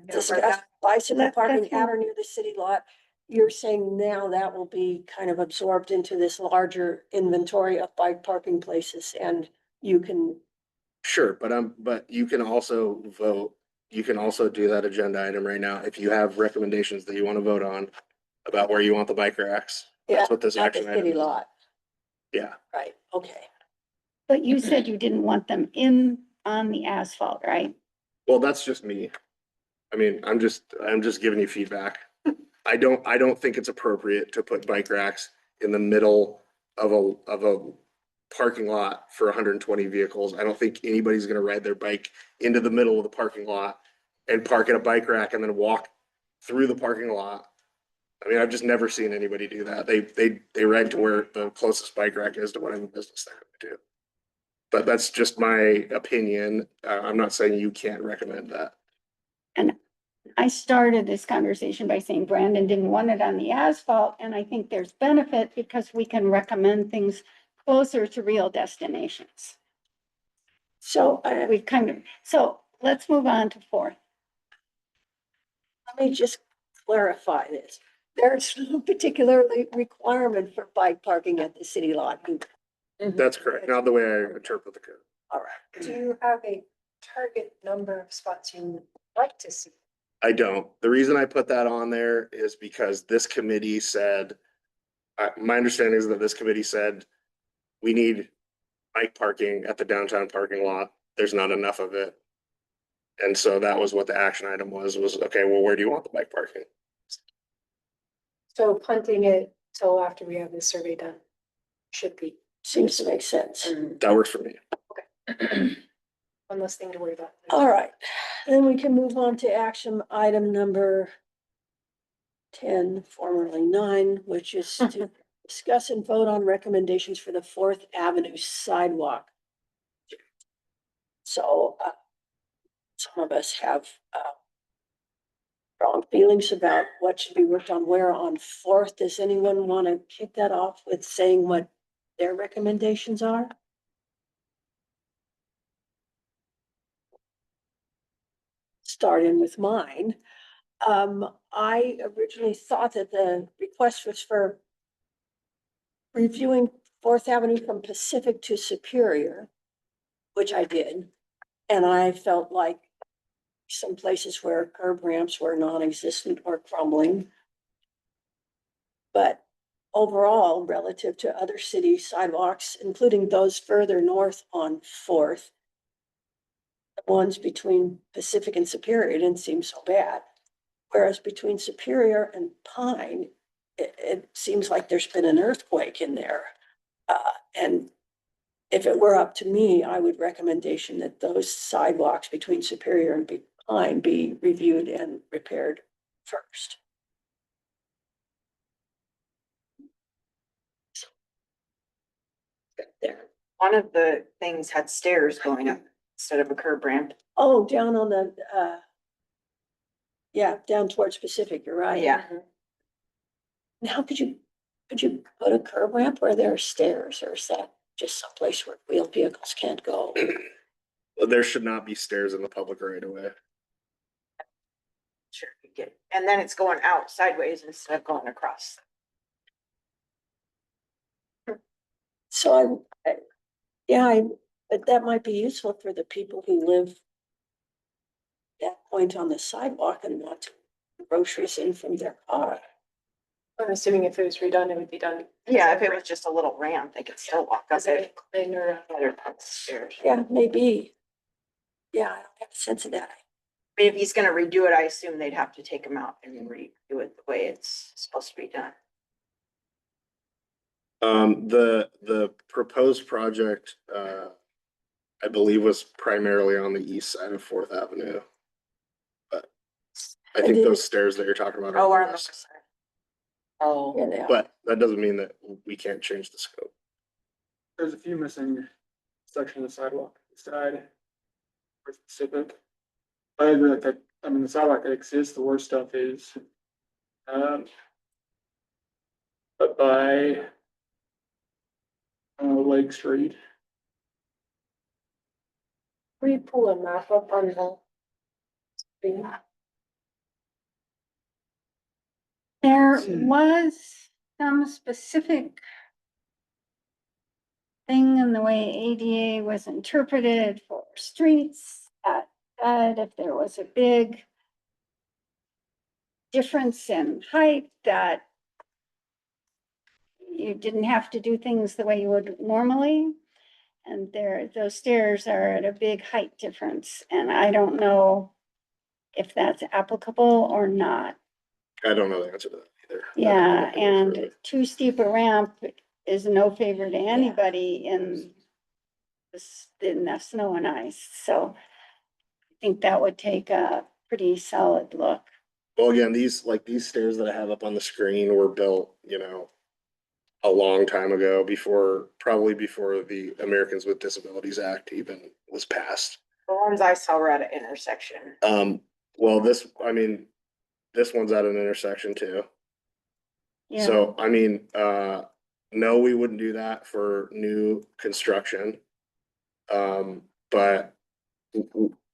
[SPEAKER 1] discuss bicycle parking
[SPEAKER 2] that's
[SPEAKER 1] at or near the city lot. You're saying now that will be kind of absorbed into this larger inventory of bike parking places and you can,
[SPEAKER 5] sure, but you can also vote, you can also do that agenda item right now, if you have recommendations that you wanna vote on about where you want the bike racks. That's what this
[SPEAKER 1] at the
[SPEAKER 5] action item
[SPEAKER 1] city
[SPEAKER 5] is.
[SPEAKER 1] lot,
[SPEAKER 5] Yeah,
[SPEAKER 1] right, okay.
[SPEAKER 2] but you said you didn't want them on the asphalt, right?
[SPEAKER 5] well, that's just me. I mean, I'm just giving you feedback. I don't think it's appropriate to put bike racks in the middle of a parking lot for 120 vehicles. I don't think anybody's gonna ride their bike into the middle of the parking lot and park at a bike rack and then walk through the parking lot. I mean, I've just never seen anybody do that. They ride to where the closest bike rack is to whatever business they're gonna do. But that's just my opinion. I'm not saying you can't recommend that.
[SPEAKER 2] I started this conversation by saying Brandon didn't want it on the asphalt, and I think there's benefit because we can recommend things closer to real destinations.
[SPEAKER 1] So
[SPEAKER 2] So let's move on to 4th.
[SPEAKER 1] let me just clarify this. There's no particular requirement for bike parking at the city lot.
[SPEAKER 5] That's correct. Not the way I interpret the code.
[SPEAKER 1] All right.
[SPEAKER 4] Do you have a target number of spots you would like to see?
[SPEAKER 5] I don't. The reason I put that on there is because this committee said, my understanding is that this committee said, we need bike parking at the downtown parking lot. There's not enough of it. And so that was what the action item was, okay, well, where do you want the bike parking?
[SPEAKER 4] So punting it till after we have this survey done should be
[SPEAKER 1] Seems to make sense.
[SPEAKER 5] That works for me.
[SPEAKER 4] one less thing to worry about.
[SPEAKER 1] All right, then we can move on to action item number 10, formerly 9, which is to discuss and vote on recommendations for the Fourth Avenue sidewalk. So some of us have strong feelings about what should be worked on where on Fourth. Does anyone want to kick that off with saying what their recommendations are? Starting with mine. I originally thought that the request was for reviewing Fourth Avenue from Pacific to Superior, which I did. And I felt like some places where curb ramps were non-existent or crumbling. But overall relative to other city sidewalks, including those further north on Fourth. The ones between Pacific and Superior didn't seem so bad. Whereas between Superior and Pine, it seems like there's been an earthquake in there. And if it were up to me, I would recommendation that those sidewalks between Superior and Pine be reviewed and repaired first. There.
[SPEAKER 3] One of the things had stairs going up instead of a curb ramp.
[SPEAKER 1] Oh, down on the, yeah, down towards Pacific, you're right.
[SPEAKER 3] Yeah.
[SPEAKER 1] Now, could you put a curb ramp where there are stairs, or is that just someplace where wheeled vehicles can't go?
[SPEAKER 5] There should not be stairs in the public right of way.
[SPEAKER 3] Sure, you get, and then it's going out sideways instead of going across.
[SPEAKER 1] So but that might be useful for the people who live that point on the sidewalk and want to groceries in from their car.
[SPEAKER 4] I'm assuming if it was redone, it would be done.
[SPEAKER 3] Yeah, if it was just a little ramp, they could still walk up
[SPEAKER 4] As a
[SPEAKER 3] it.
[SPEAKER 4] incline or
[SPEAKER 3] Better than stairs.
[SPEAKER 1] Yeah, maybe. Yeah, I don't have a sense of that.
[SPEAKER 3] I mean, if he's gonna redo it, I assume they'd have to take them out and redo it the way it's supposed to be done.
[SPEAKER 5] The proposed project, I believe was primarily on the east side of Fourth Avenue. But I think those stairs that you're talking about.
[SPEAKER 3] Oh,
[SPEAKER 5] are
[SPEAKER 3] we're on the
[SPEAKER 5] west.
[SPEAKER 3] side.
[SPEAKER 6] Oh,
[SPEAKER 1] Yeah, they are.
[SPEAKER 5] But that doesn't mean that we can't change the scope.
[SPEAKER 8] There's a few missing sections of sidewalk side. For specific. I agree with that. I mean, the sidewalk that exists, the worst stuff is. But by. Lake Street.
[SPEAKER 4] Will you pull a map up on the screen?
[SPEAKER 2] There was some specific thing in the way ADA was interpreted for streets that said if there was a big difference in height, that you didn't have to do things the way you would normally. And those stairs are at a big height difference, and I don't know if that's applicable or not.
[SPEAKER 5] I don't know the answer to that either.
[SPEAKER 2] Yeah, and too steep a ramp is no favor to anybody in the snow and ice, so I think that would take a pretty solid look.
[SPEAKER 5] Well, again, these stairs that I have up on the screen were built, a long time ago, probably before the Americans with Disabilities Act even was passed.
[SPEAKER 3] The ones I saw were at an intersection.
[SPEAKER 5] Well, this one's at an intersection too.
[SPEAKER 2] Yeah,
[SPEAKER 5] So, no, we wouldn't do that for new construction. But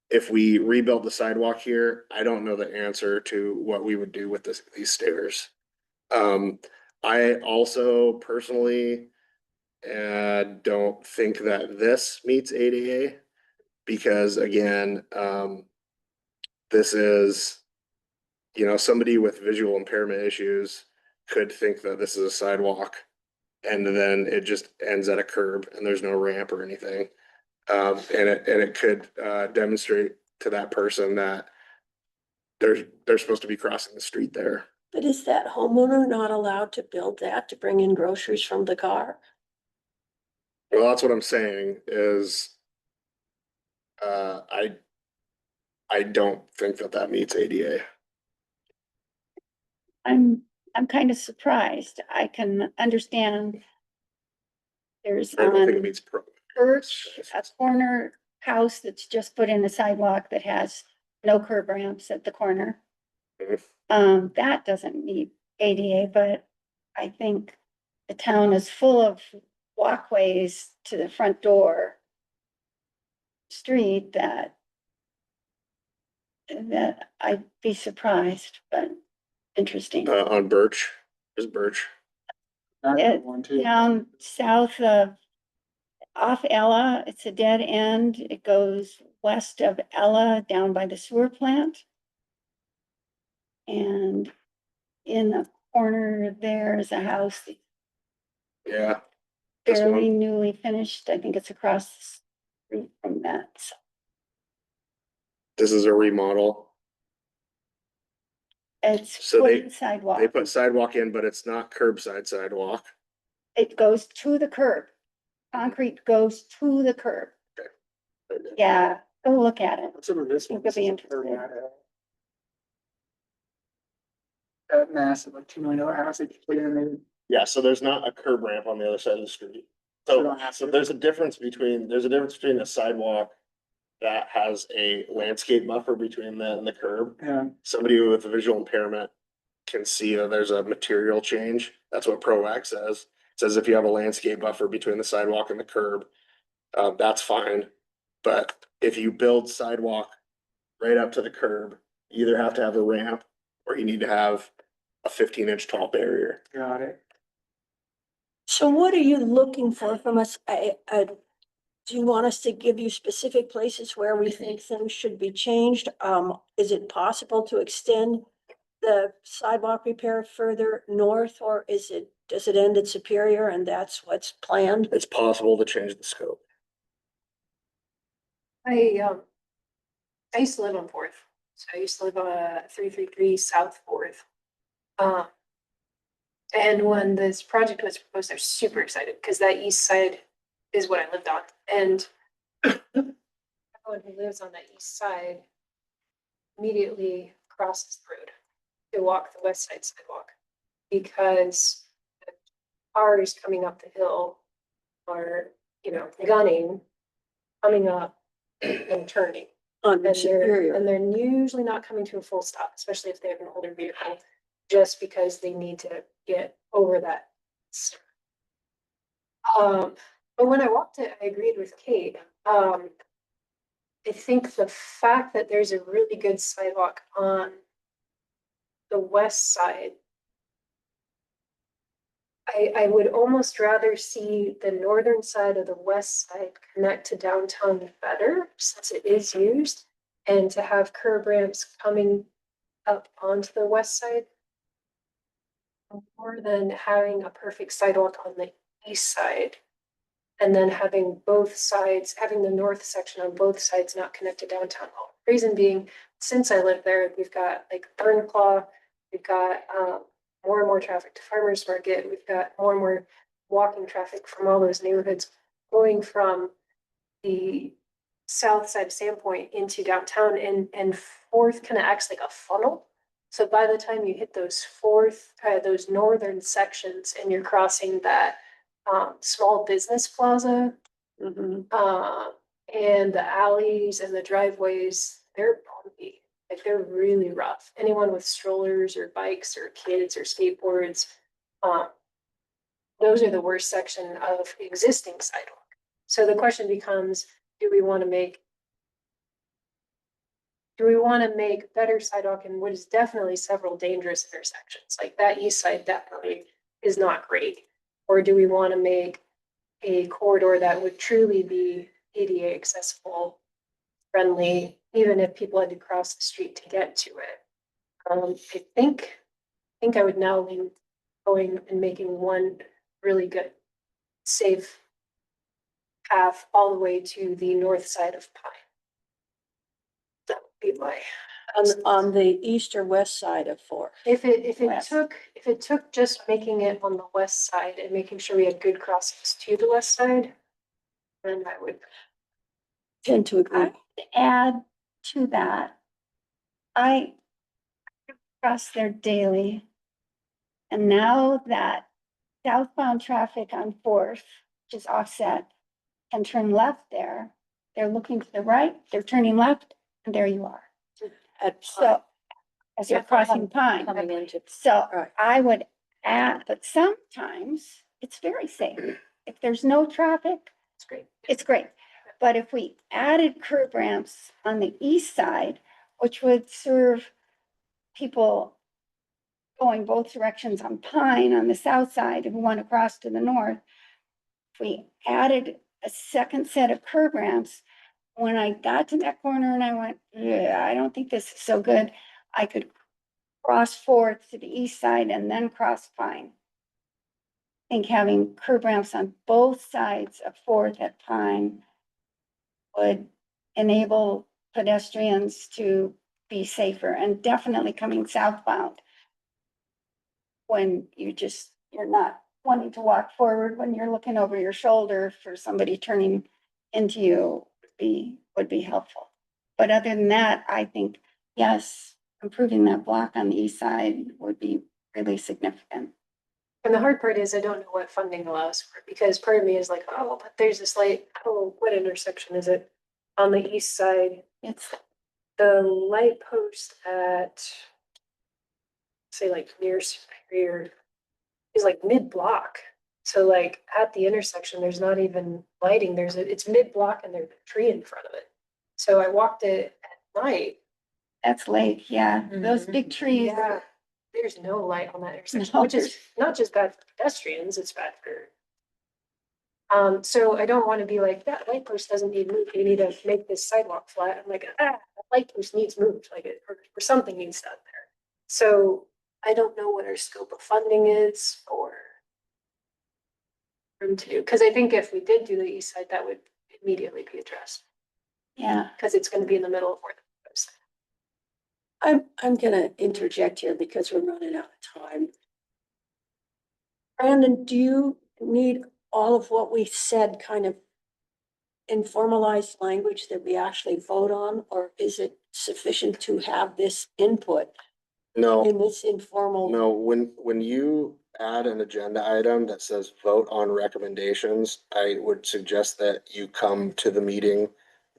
[SPEAKER 5] if we rebuilt the sidewalk here, I don't know the answer to what we would do with these stairs. I also personally don't think that this meets ADA because again, this is, somebody with visual impairment issues could think that this is a sidewalk and then it just ends at a curb and there's no ramp or anything. And it could demonstrate to that person that they're supposed to be crossing the street there.
[SPEAKER 1] But is that homeowner not allowed to build that to bring in groceries from the car?
[SPEAKER 5] Well, that's what I'm saying is, I don't think that meets ADA.
[SPEAKER 2] I'm kind of surprised. I can understand there's
[SPEAKER 5] I don't think it
[SPEAKER 2] on
[SPEAKER 5] meets
[SPEAKER 2] Birch, a corner house that's just put in a sidewalk that has no curb ramps at the corner. That doesn't meet ADA, but I think the town is full of walkways to the front door street that I'd be surprised, but interesting.
[SPEAKER 5] On Birch, there's Birch.
[SPEAKER 2] It-
[SPEAKER 8] One too.
[SPEAKER 2] Down south of, off Ella, it's a dead end. It goes west of Ella, down by the sewer plant. And in the corner, there's a house that's
[SPEAKER 5] Yeah. This
[SPEAKER 2] fairly
[SPEAKER 5] one,
[SPEAKER 2] newly finished. I think it's across the street from that. So
[SPEAKER 5] this is a remodel.
[SPEAKER 2] it's
[SPEAKER 5] So
[SPEAKER 2] putting
[SPEAKER 5] they
[SPEAKER 2] sidewalk.
[SPEAKER 5] put sidewalk in, but it's not curbside sidewalk.
[SPEAKER 2] It goes to the curb. Concrete goes to the curb. Yeah, go look at it.
[SPEAKER 8] What's over this one?
[SPEAKER 2] Think it'll be
[SPEAKER 8] This is a third
[SPEAKER 2] interesting.
[SPEAKER 8] map. That massive, like $2 million house they just put in there.
[SPEAKER 5] Yeah, so there's not a curb ramp on the other side of the street.
[SPEAKER 8] So
[SPEAKER 5] So,
[SPEAKER 8] don't have
[SPEAKER 5] so
[SPEAKER 8] to.
[SPEAKER 5] there's a difference between a sidewalk that has a landscape buffer between that and the curb.
[SPEAKER 8] Yeah,
[SPEAKER 5] Somebody with a visual impairment can see that there's a material change. That's what ProAct says. It says if you have a landscape buffer between the sidewalk and the curb, that's fine. But if you build sidewalk right up to the curb, you either have to have a ramp or you need to have a 15-inch tall barrier.
[SPEAKER 8] got it.
[SPEAKER 1] So what are you looking for from us? Do you want us to give you specific places where we think things should be changed? Is it possible to extend the sidewalk repair further north, or does it end at Superior and that's what's planned?
[SPEAKER 5] It's possible to change the scope.
[SPEAKER 4] I used to live on Fourth, so I used to live on 333 South Fourth. And when this project was proposed, I was super excited because that east side is what I lived on. And everyone who lives on that east side immediately crosses the road to walk the west side sidewalk because the cars coming up the hill are, gunning, coming up and turning.
[SPEAKER 1] On
[SPEAKER 4] And
[SPEAKER 1] Superior.
[SPEAKER 4] they're usually not coming to a full stop, especially if they have an older vehicle, just because they need to get over that. But when I walked it, I agreed with Kate. I think the fact that there's a really good sidewalk on the west side, I would almost rather see the northern side of the west side connect to downtown better, since it is used, and to have curb ramps coming up onto the west side, more than having a perfect sidewalk on the east side. And then having both sides, having the north section on both sides not connected downtown. Reason being, since I live there, we've got like Burn Claw, we've got more and more traffic to Farmers Market, we've got more and more walking traffic from all those neighborhoods going from the south side of Sandpoint into downtown, and Fourth kind of acts like a funnel. So by the time you hit those those northern sections and you're crossing that small business plaza, and the alleys and the driveways, they're bumpy. Like they're really rough. Anyone with strollers or bikes or kids or skateboards, those are the worst section of existing sidewalk. So the question becomes, do we want to make better sidewalk in what is definitely several dangerous intersections? Like that east side definitely is not great. Or do we want to make a corridor that would truly be ADA accessible, friendly, even if people had to cross the street to get to it? I think I would now lean going and making one really good, safe path all the way to the north side of Pine. That would be my.
[SPEAKER 1] On the east or west side of Fourth.
[SPEAKER 4] If it
[SPEAKER 2] West.
[SPEAKER 4] took just making it on the west side and making sure we had good crossings to the west side, then I would.
[SPEAKER 1] Tend to agree.
[SPEAKER 2] I would add to that, I cross there daily. And now that southbound traffic on Fourth, which is offset, can turn left there, they're looking to the right, they're turning left, and there you are. So, as you're crossing Pine.
[SPEAKER 6] Coming into,
[SPEAKER 2] So
[SPEAKER 1] Right.
[SPEAKER 2] I would add, but sometimes it's very safe. If there's no traffic,
[SPEAKER 4] It's great.
[SPEAKER 2] it's great. But if we added curb ramps on the east side, which would serve people going both directions on Pine on the south side who want to cross to the north, if we added a second set of curb ramps, when I got to that corner and I went, yeah, I don't think this is so good, I could cross Fourth to the east side and then cross Pine. think having curb ramps on both sides of Fourth at Pine would enable pedestrians to be safer, and definitely coming southbound. When you're not wanting to walk forward, when you're looking over your shoulder for somebody turning into you would be helpful. But other than that, I think, yes, improving that block on the east side would be really significant.
[SPEAKER 4] And the hard part is I don't know what funding allows for it, because part of me is like, oh, but there's this light, oh, what intersection is it? On the east side,
[SPEAKER 2] It's,
[SPEAKER 4] the light post at, say like near Superior is like mid-block. So like at the intersection, there's not even lighting, it's mid-block and there's a tree in front of it. So I walked it at night.
[SPEAKER 2] that's late, yeah, those big trees.
[SPEAKER 4] Yeah, there's no light on that intersection,
[SPEAKER 2] No,
[SPEAKER 4] which is not just bad for pedestrians, it's bad for. So I don't want to be like, that light post doesn't need moved, you need to make this sidewalk flat. I'm like, that light post needs moved, like it, or something needs done there. So I don't know what our scope of funding is or room to do, because I think if we did do the east side, that would immediately be addressed,
[SPEAKER 2] Yeah,
[SPEAKER 4] because it's gonna be in the middle of where the website.
[SPEAKER 1] I'm gonna interject here because we're running out of time. Brandon, do you need all of what we said kind of in formalized language that we actually vote on, or is it sufficient to have this input
[SPEAKER 5] No,
[SPEAKER 1] in this informal?
[SPEAKER 5] no, when you add an agenda item that says vote on recommendations, I would suggest that you come to the meeting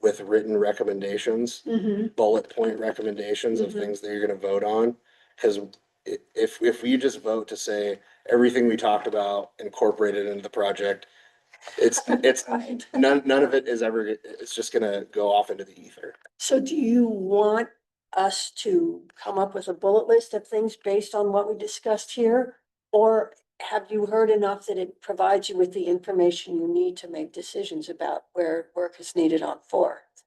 [SPEAKER 5] with written recommendations,
[SPEAKER 1] Mhm.
[SPEAKER 5] bullet point recommendations of
[SPEAKER 1] Mhm.
[SPEAKER 5] things that you're gonna vote on. Cause if we just vote to say everything we talked about incorporated into the project, it's
[SPEAKER 1] Right.
[SPEAKER 5] none of it is ever, it's just gonna go off into the ether.
[SPEAKER 1] So do you want us to come up with a bullet list of things based on what we discussed here? Or have you heard enough that it provides you with the information you need to make decisions about where work is needed on Fourth?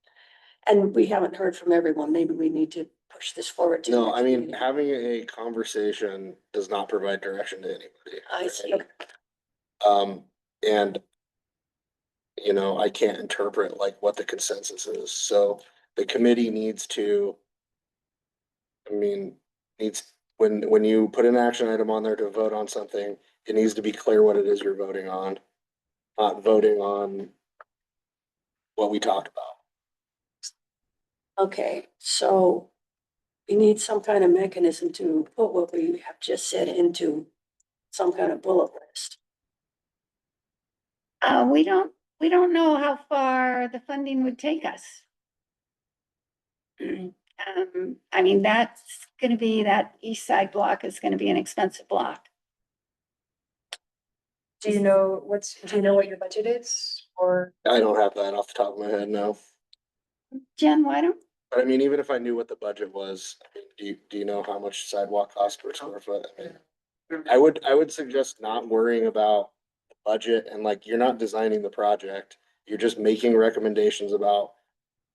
[SPEAKER 1] And we haven't heard from everyone. Maybe we need to push this forward to. the
[SPEAKER 5] No,
[SPEAKER 1] next
[SPEAKER 5] I mean,
[SPEAKER 1] meeting.
[SPEAKER 5] having a conversation does not provide direction to anybody.
[SPEAKER 1] I see.
[SPEAKER 5] right? And you know, I can't interpret like what the consensus is, so the committee needs to. I mean, when you put an action item on there to vote on something, it needs to be clear what it is you're voting on. Not voting on what we talked about.
[SPEAKER 1] Okay, so we need some kind of mechanism to put what we have just said into some kind of bullet list.
[SPEAKER 2] we don't know how far the funding would take us. I mean, that's gonna be, that east side block is gonna be an expensive block.
[SPEAKER 4] Do you know what your budget is, or?
[SPEAKER 5] I don't have that off the top of my head now.
[SPEAKER 2] Jen, why don't,
[SPEAKER 5] But I mean, even if I knew what the budget was, I mean, do you know how much sidewalk costs per square foot? I mean, I would suggest not worrying about the budget and like, you're not designing the project. You're just making recommendations about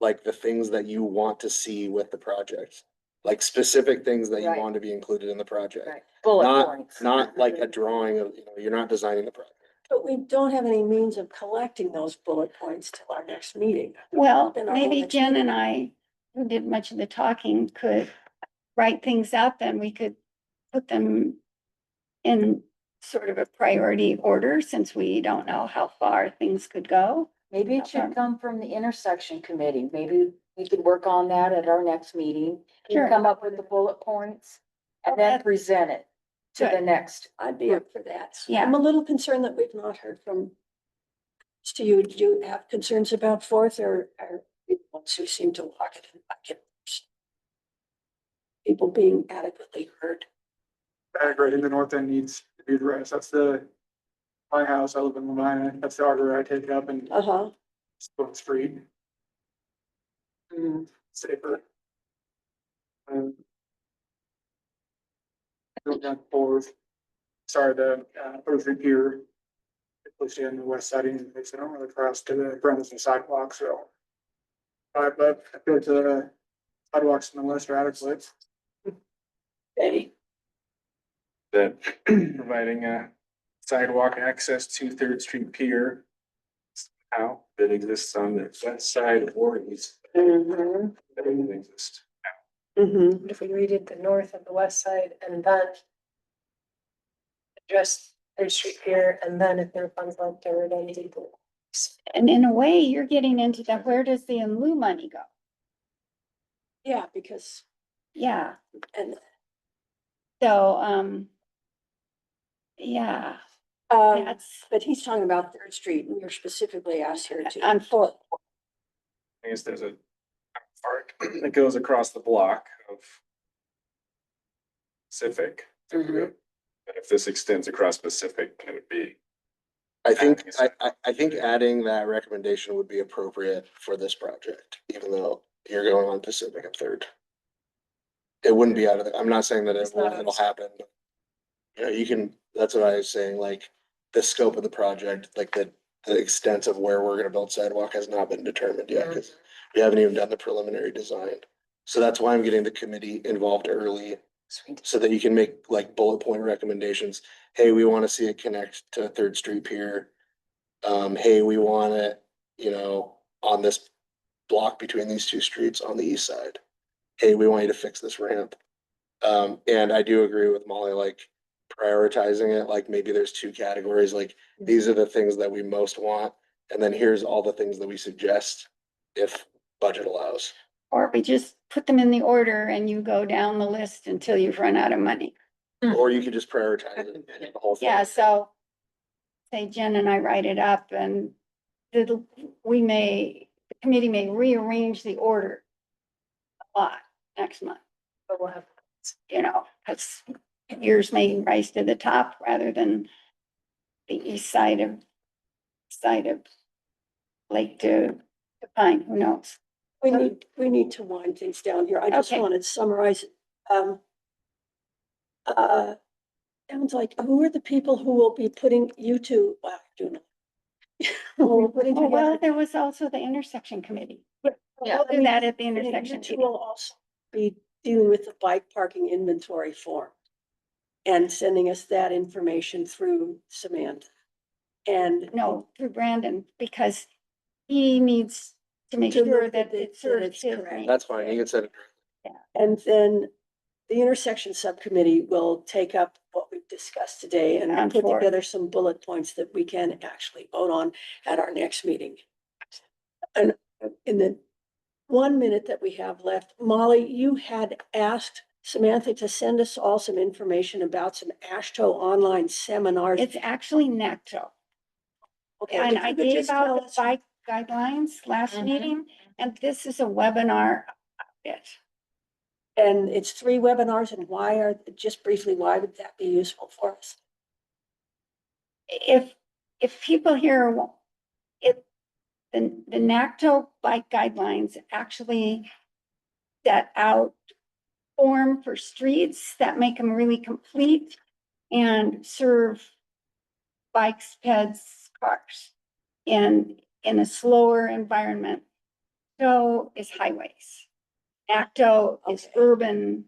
[SPEAKER 5] like the things that you want to see with the project. Like specific things that you
[SPEAKER 6] Right.
[SPEAKER 5] want to be included in the project.
[SPEAKER 6] Right, bullet
[SPEAKER 5] Not,
[SPEAKER 6] points.
[SPEAKER 5] not like a drawing of, you know, you're not designing the project.
[SPEAKER 1] But we don't have any means of collecting those bullet points till our next meeting.
[SPEAKER 2] well,
[SPEAKER 1] Then our
[SPEAKER 2] maybe
[SPEAKER 1] next
[SPEAKER 2] Jen
[SPEAKER 1] meeting.
[SPEAKER 2] and I, who did much of the talking, could write things up and we could put them in sort of a priority order, since we don't know how far things could go.
[SPEAKER 6] Maybe it should come from the intersection committee. Maybe we could work on that at our next meeting.
[SPEAKER 2] Sure.
[SPEAKER 6] Come up with the bullet points and then present it to the
[SPEAKER 2] Good.
[SPEAKER 6] next.
[SPEAKER 1] I'd be up for that.
[SPEAKER 2] Yeah.
[SPEAKER 1] I'm a little concerned that we've not heard from. Do you have concerns about Fourth, or are the ones who seem to walk it and like it? People being adequately heard.
[SPEAKER 8] Ag right in the north end needs to be addressed. That's my house. I live in Lavina. That's the artery I take up and
[SPEAKER 1] Uh-huh.
[SPEAKER 8] split street. Safer. Go down Fourth. Sorry, the Earth Pier. It pushed in the west side and they said, don't really cross to the Brandon sidewalk, so. But I feel like the sidewalks in the west are adequate.
[SPEAKER 1] Betty,
[SPEAKER 7] That providing sidewalk access to Third Street Pier. How that exists on the west side or east,
[SPEAKER 1] Mhm.
[SPEAKER 7] that doesn't exist.
[SPEAKER 1] Mhm.
[SPEAKER 4] What if we redid the north and the west side and then address Third Street here, and then if there are funds left over, then do the.
[SPEAKER 2] And in a way, you're getting into that, where does the in lieu money go?
[SPEAKER 1] Yeah, because,
[SPEAKER 2] Yeah,
[SPEAKER 1] and,
[SPEAKER 2] so, yeah, that's
[SPEAKER 1] but he's talking about Third Street, and you're specifically asked here to.
[SPEAKER 2] on Fourth.
[SPEAKER 7] I guess there's a park that goes across the block of Pacific.
[SPEAKER 1] Mhm.
[SPEAKER 7] But if this extends across Pacific, it would be.
[SPEAKER 5] I think, I think adding that recommendation would be appropriate for this project, even though you're going on Pacific and Third. It wouldn't be out of the, I'm not saying that
[SPEAKER 4] It's not
[SPEAKER 5] it'll happen. But, you know, you can, that's what I was saying, like, the scope of the project, like the extent of where we're gonna build sidewalk has not been determined yet, because we haven't even done the preliminary design. So that's why I'm getting the committee involved early, so that you can make like bullet point recommendations. Hey, we wanna see it connect to Third Street Pier. Hey, we want it, you know, on this block between these two streets on the east side. Hey, we want you to fix this ramp. And I do agree with Molly, like prioritizing it, like maybe there's two categories, like these are the things that we most want. And then here's all the things that we suggest if budget allows.
[SPEAKER 2] Or we just put them in the order and you go down the list until you've run out of money.
[SPEAKER 5] Or you could just prioritize it, the whole thing.
[SPEAKER 2] Yeah, so say Jen and I write it up and the committee may rearrange the order a lot next month,
[SPEAKER 4] But we'll have.
[SPEAKER 2] you know, because yours may rise to the top rather than the east side of Lake to Pine, who knows?
[SPEAKER 1] We need to wind things down here. I just
[SPEAKER 2] Okay.
[SPEAKER 1] wanted to summarize. Sounds like, who are the people who will be putting you two, well, doing it. Who will be putting
[SPEAKER 2] Oh, well,
[SPEAKER 1] together.
[SPEAKER 2] there was also the intersection committee.
[SPEAKER 3] Yeah.
[SPEAKER 2] We'll do that at the intersection
[SPEAKER 1] You two
[SPEAKER 2] meeting.
[SPEAKER 1] will also be dealing with the bike parking inventory form and sending us that information through Samantha. And
[SPEAKER 2] No, through Brandon, because he needs to make
[SPEAKER 1] To
[SPEAKER 2] sure
[SPEAKER 1] look
[SPEAKER 2] that
[SPEAKER 1] that
[SPEAKER 2] it serves
[SPEAKER 1] it's
[SPEAKER 2] his
[SPEAKER 1] correct.
[SPEAKER 2] needs.
[SPEAKER 5] That's fine, you can send it.
[SPEAKER 1] And then the intersection subcommittee will take up what we've discussed today
[SPEAKER 2] On
[SPEAKER 1] and put
[SPEAKER 2] board.
[SPEAKER 1] together some bullet points that we can actually vote on at our next meeting. And in the 1 minute that we have left, Molly, you had asked Samantha to send us all some information about some ASHTO online seminars.
[SPEAKER 2] It's actually NACTO.
[SPEAKER 1] Okay,
[SPEAKER 2] And
[SPEAKER 1] if
[SPEAKER 2] I
[SPEAKER 1] you could
[SPEAKER 2] gave
[SPEAKER 1] just tell
[SPEAKER 2] out the
[SPEAKER 1] us-
[SPEAKER 2] bike guidelines last
[SPEAKER 3] Mhm.
[SPEAKER 2] meeting, and this is a webinar.
[SPEAKER 1] And it's 3 webinars, and just briefly, why would that be useful for us?
[SPEAKER 2] If people here, the NACTO bike guidelines actually set out form for streets that make them really complete and serve bikes, peds, cars in a slower environment. So is highways. NACTO is urban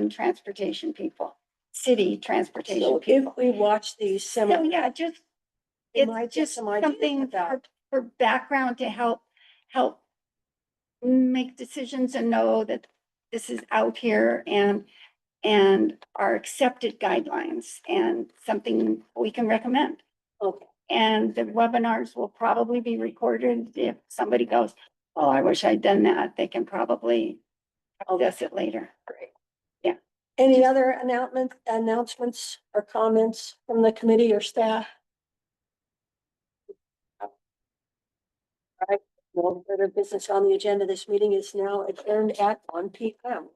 [SPEAKER 2] transportation people, city transportation
[SPEAKER 1] So
[SPEAKER 2] people.
[SPEAKER 1] if we watch these
[SPEAKER 2] So
[SPEAKER 1] seminars.
[SPEAKER 2] yeah, just,
[SPEAKER 1] We
[SPEAKER 2] it's
[SPEAKER 1] might get
[SPEAKER 2] just
[SPEAKER 1] some ideas
[SPEAKER 2] something
[SPEAKER 1] about-
[SPEAKER 2] for background to help make decisions and know that this is out here and are accepted guidelines and something we can recommend.
[SPEAKER 1] Okay,
[SPEAKER 2] And the webinars will probably be recorded. If somebody goes, oh, I wish I'd done that, they can probably access it later.
[SPEAKER 1] great.
[SPEAKER 2] Yeah.
[SPEAKER 1] Any other announcements or comments from the committee or staff? All right, no further business on the agenda. This meeting is now adjourned at 1 p.m.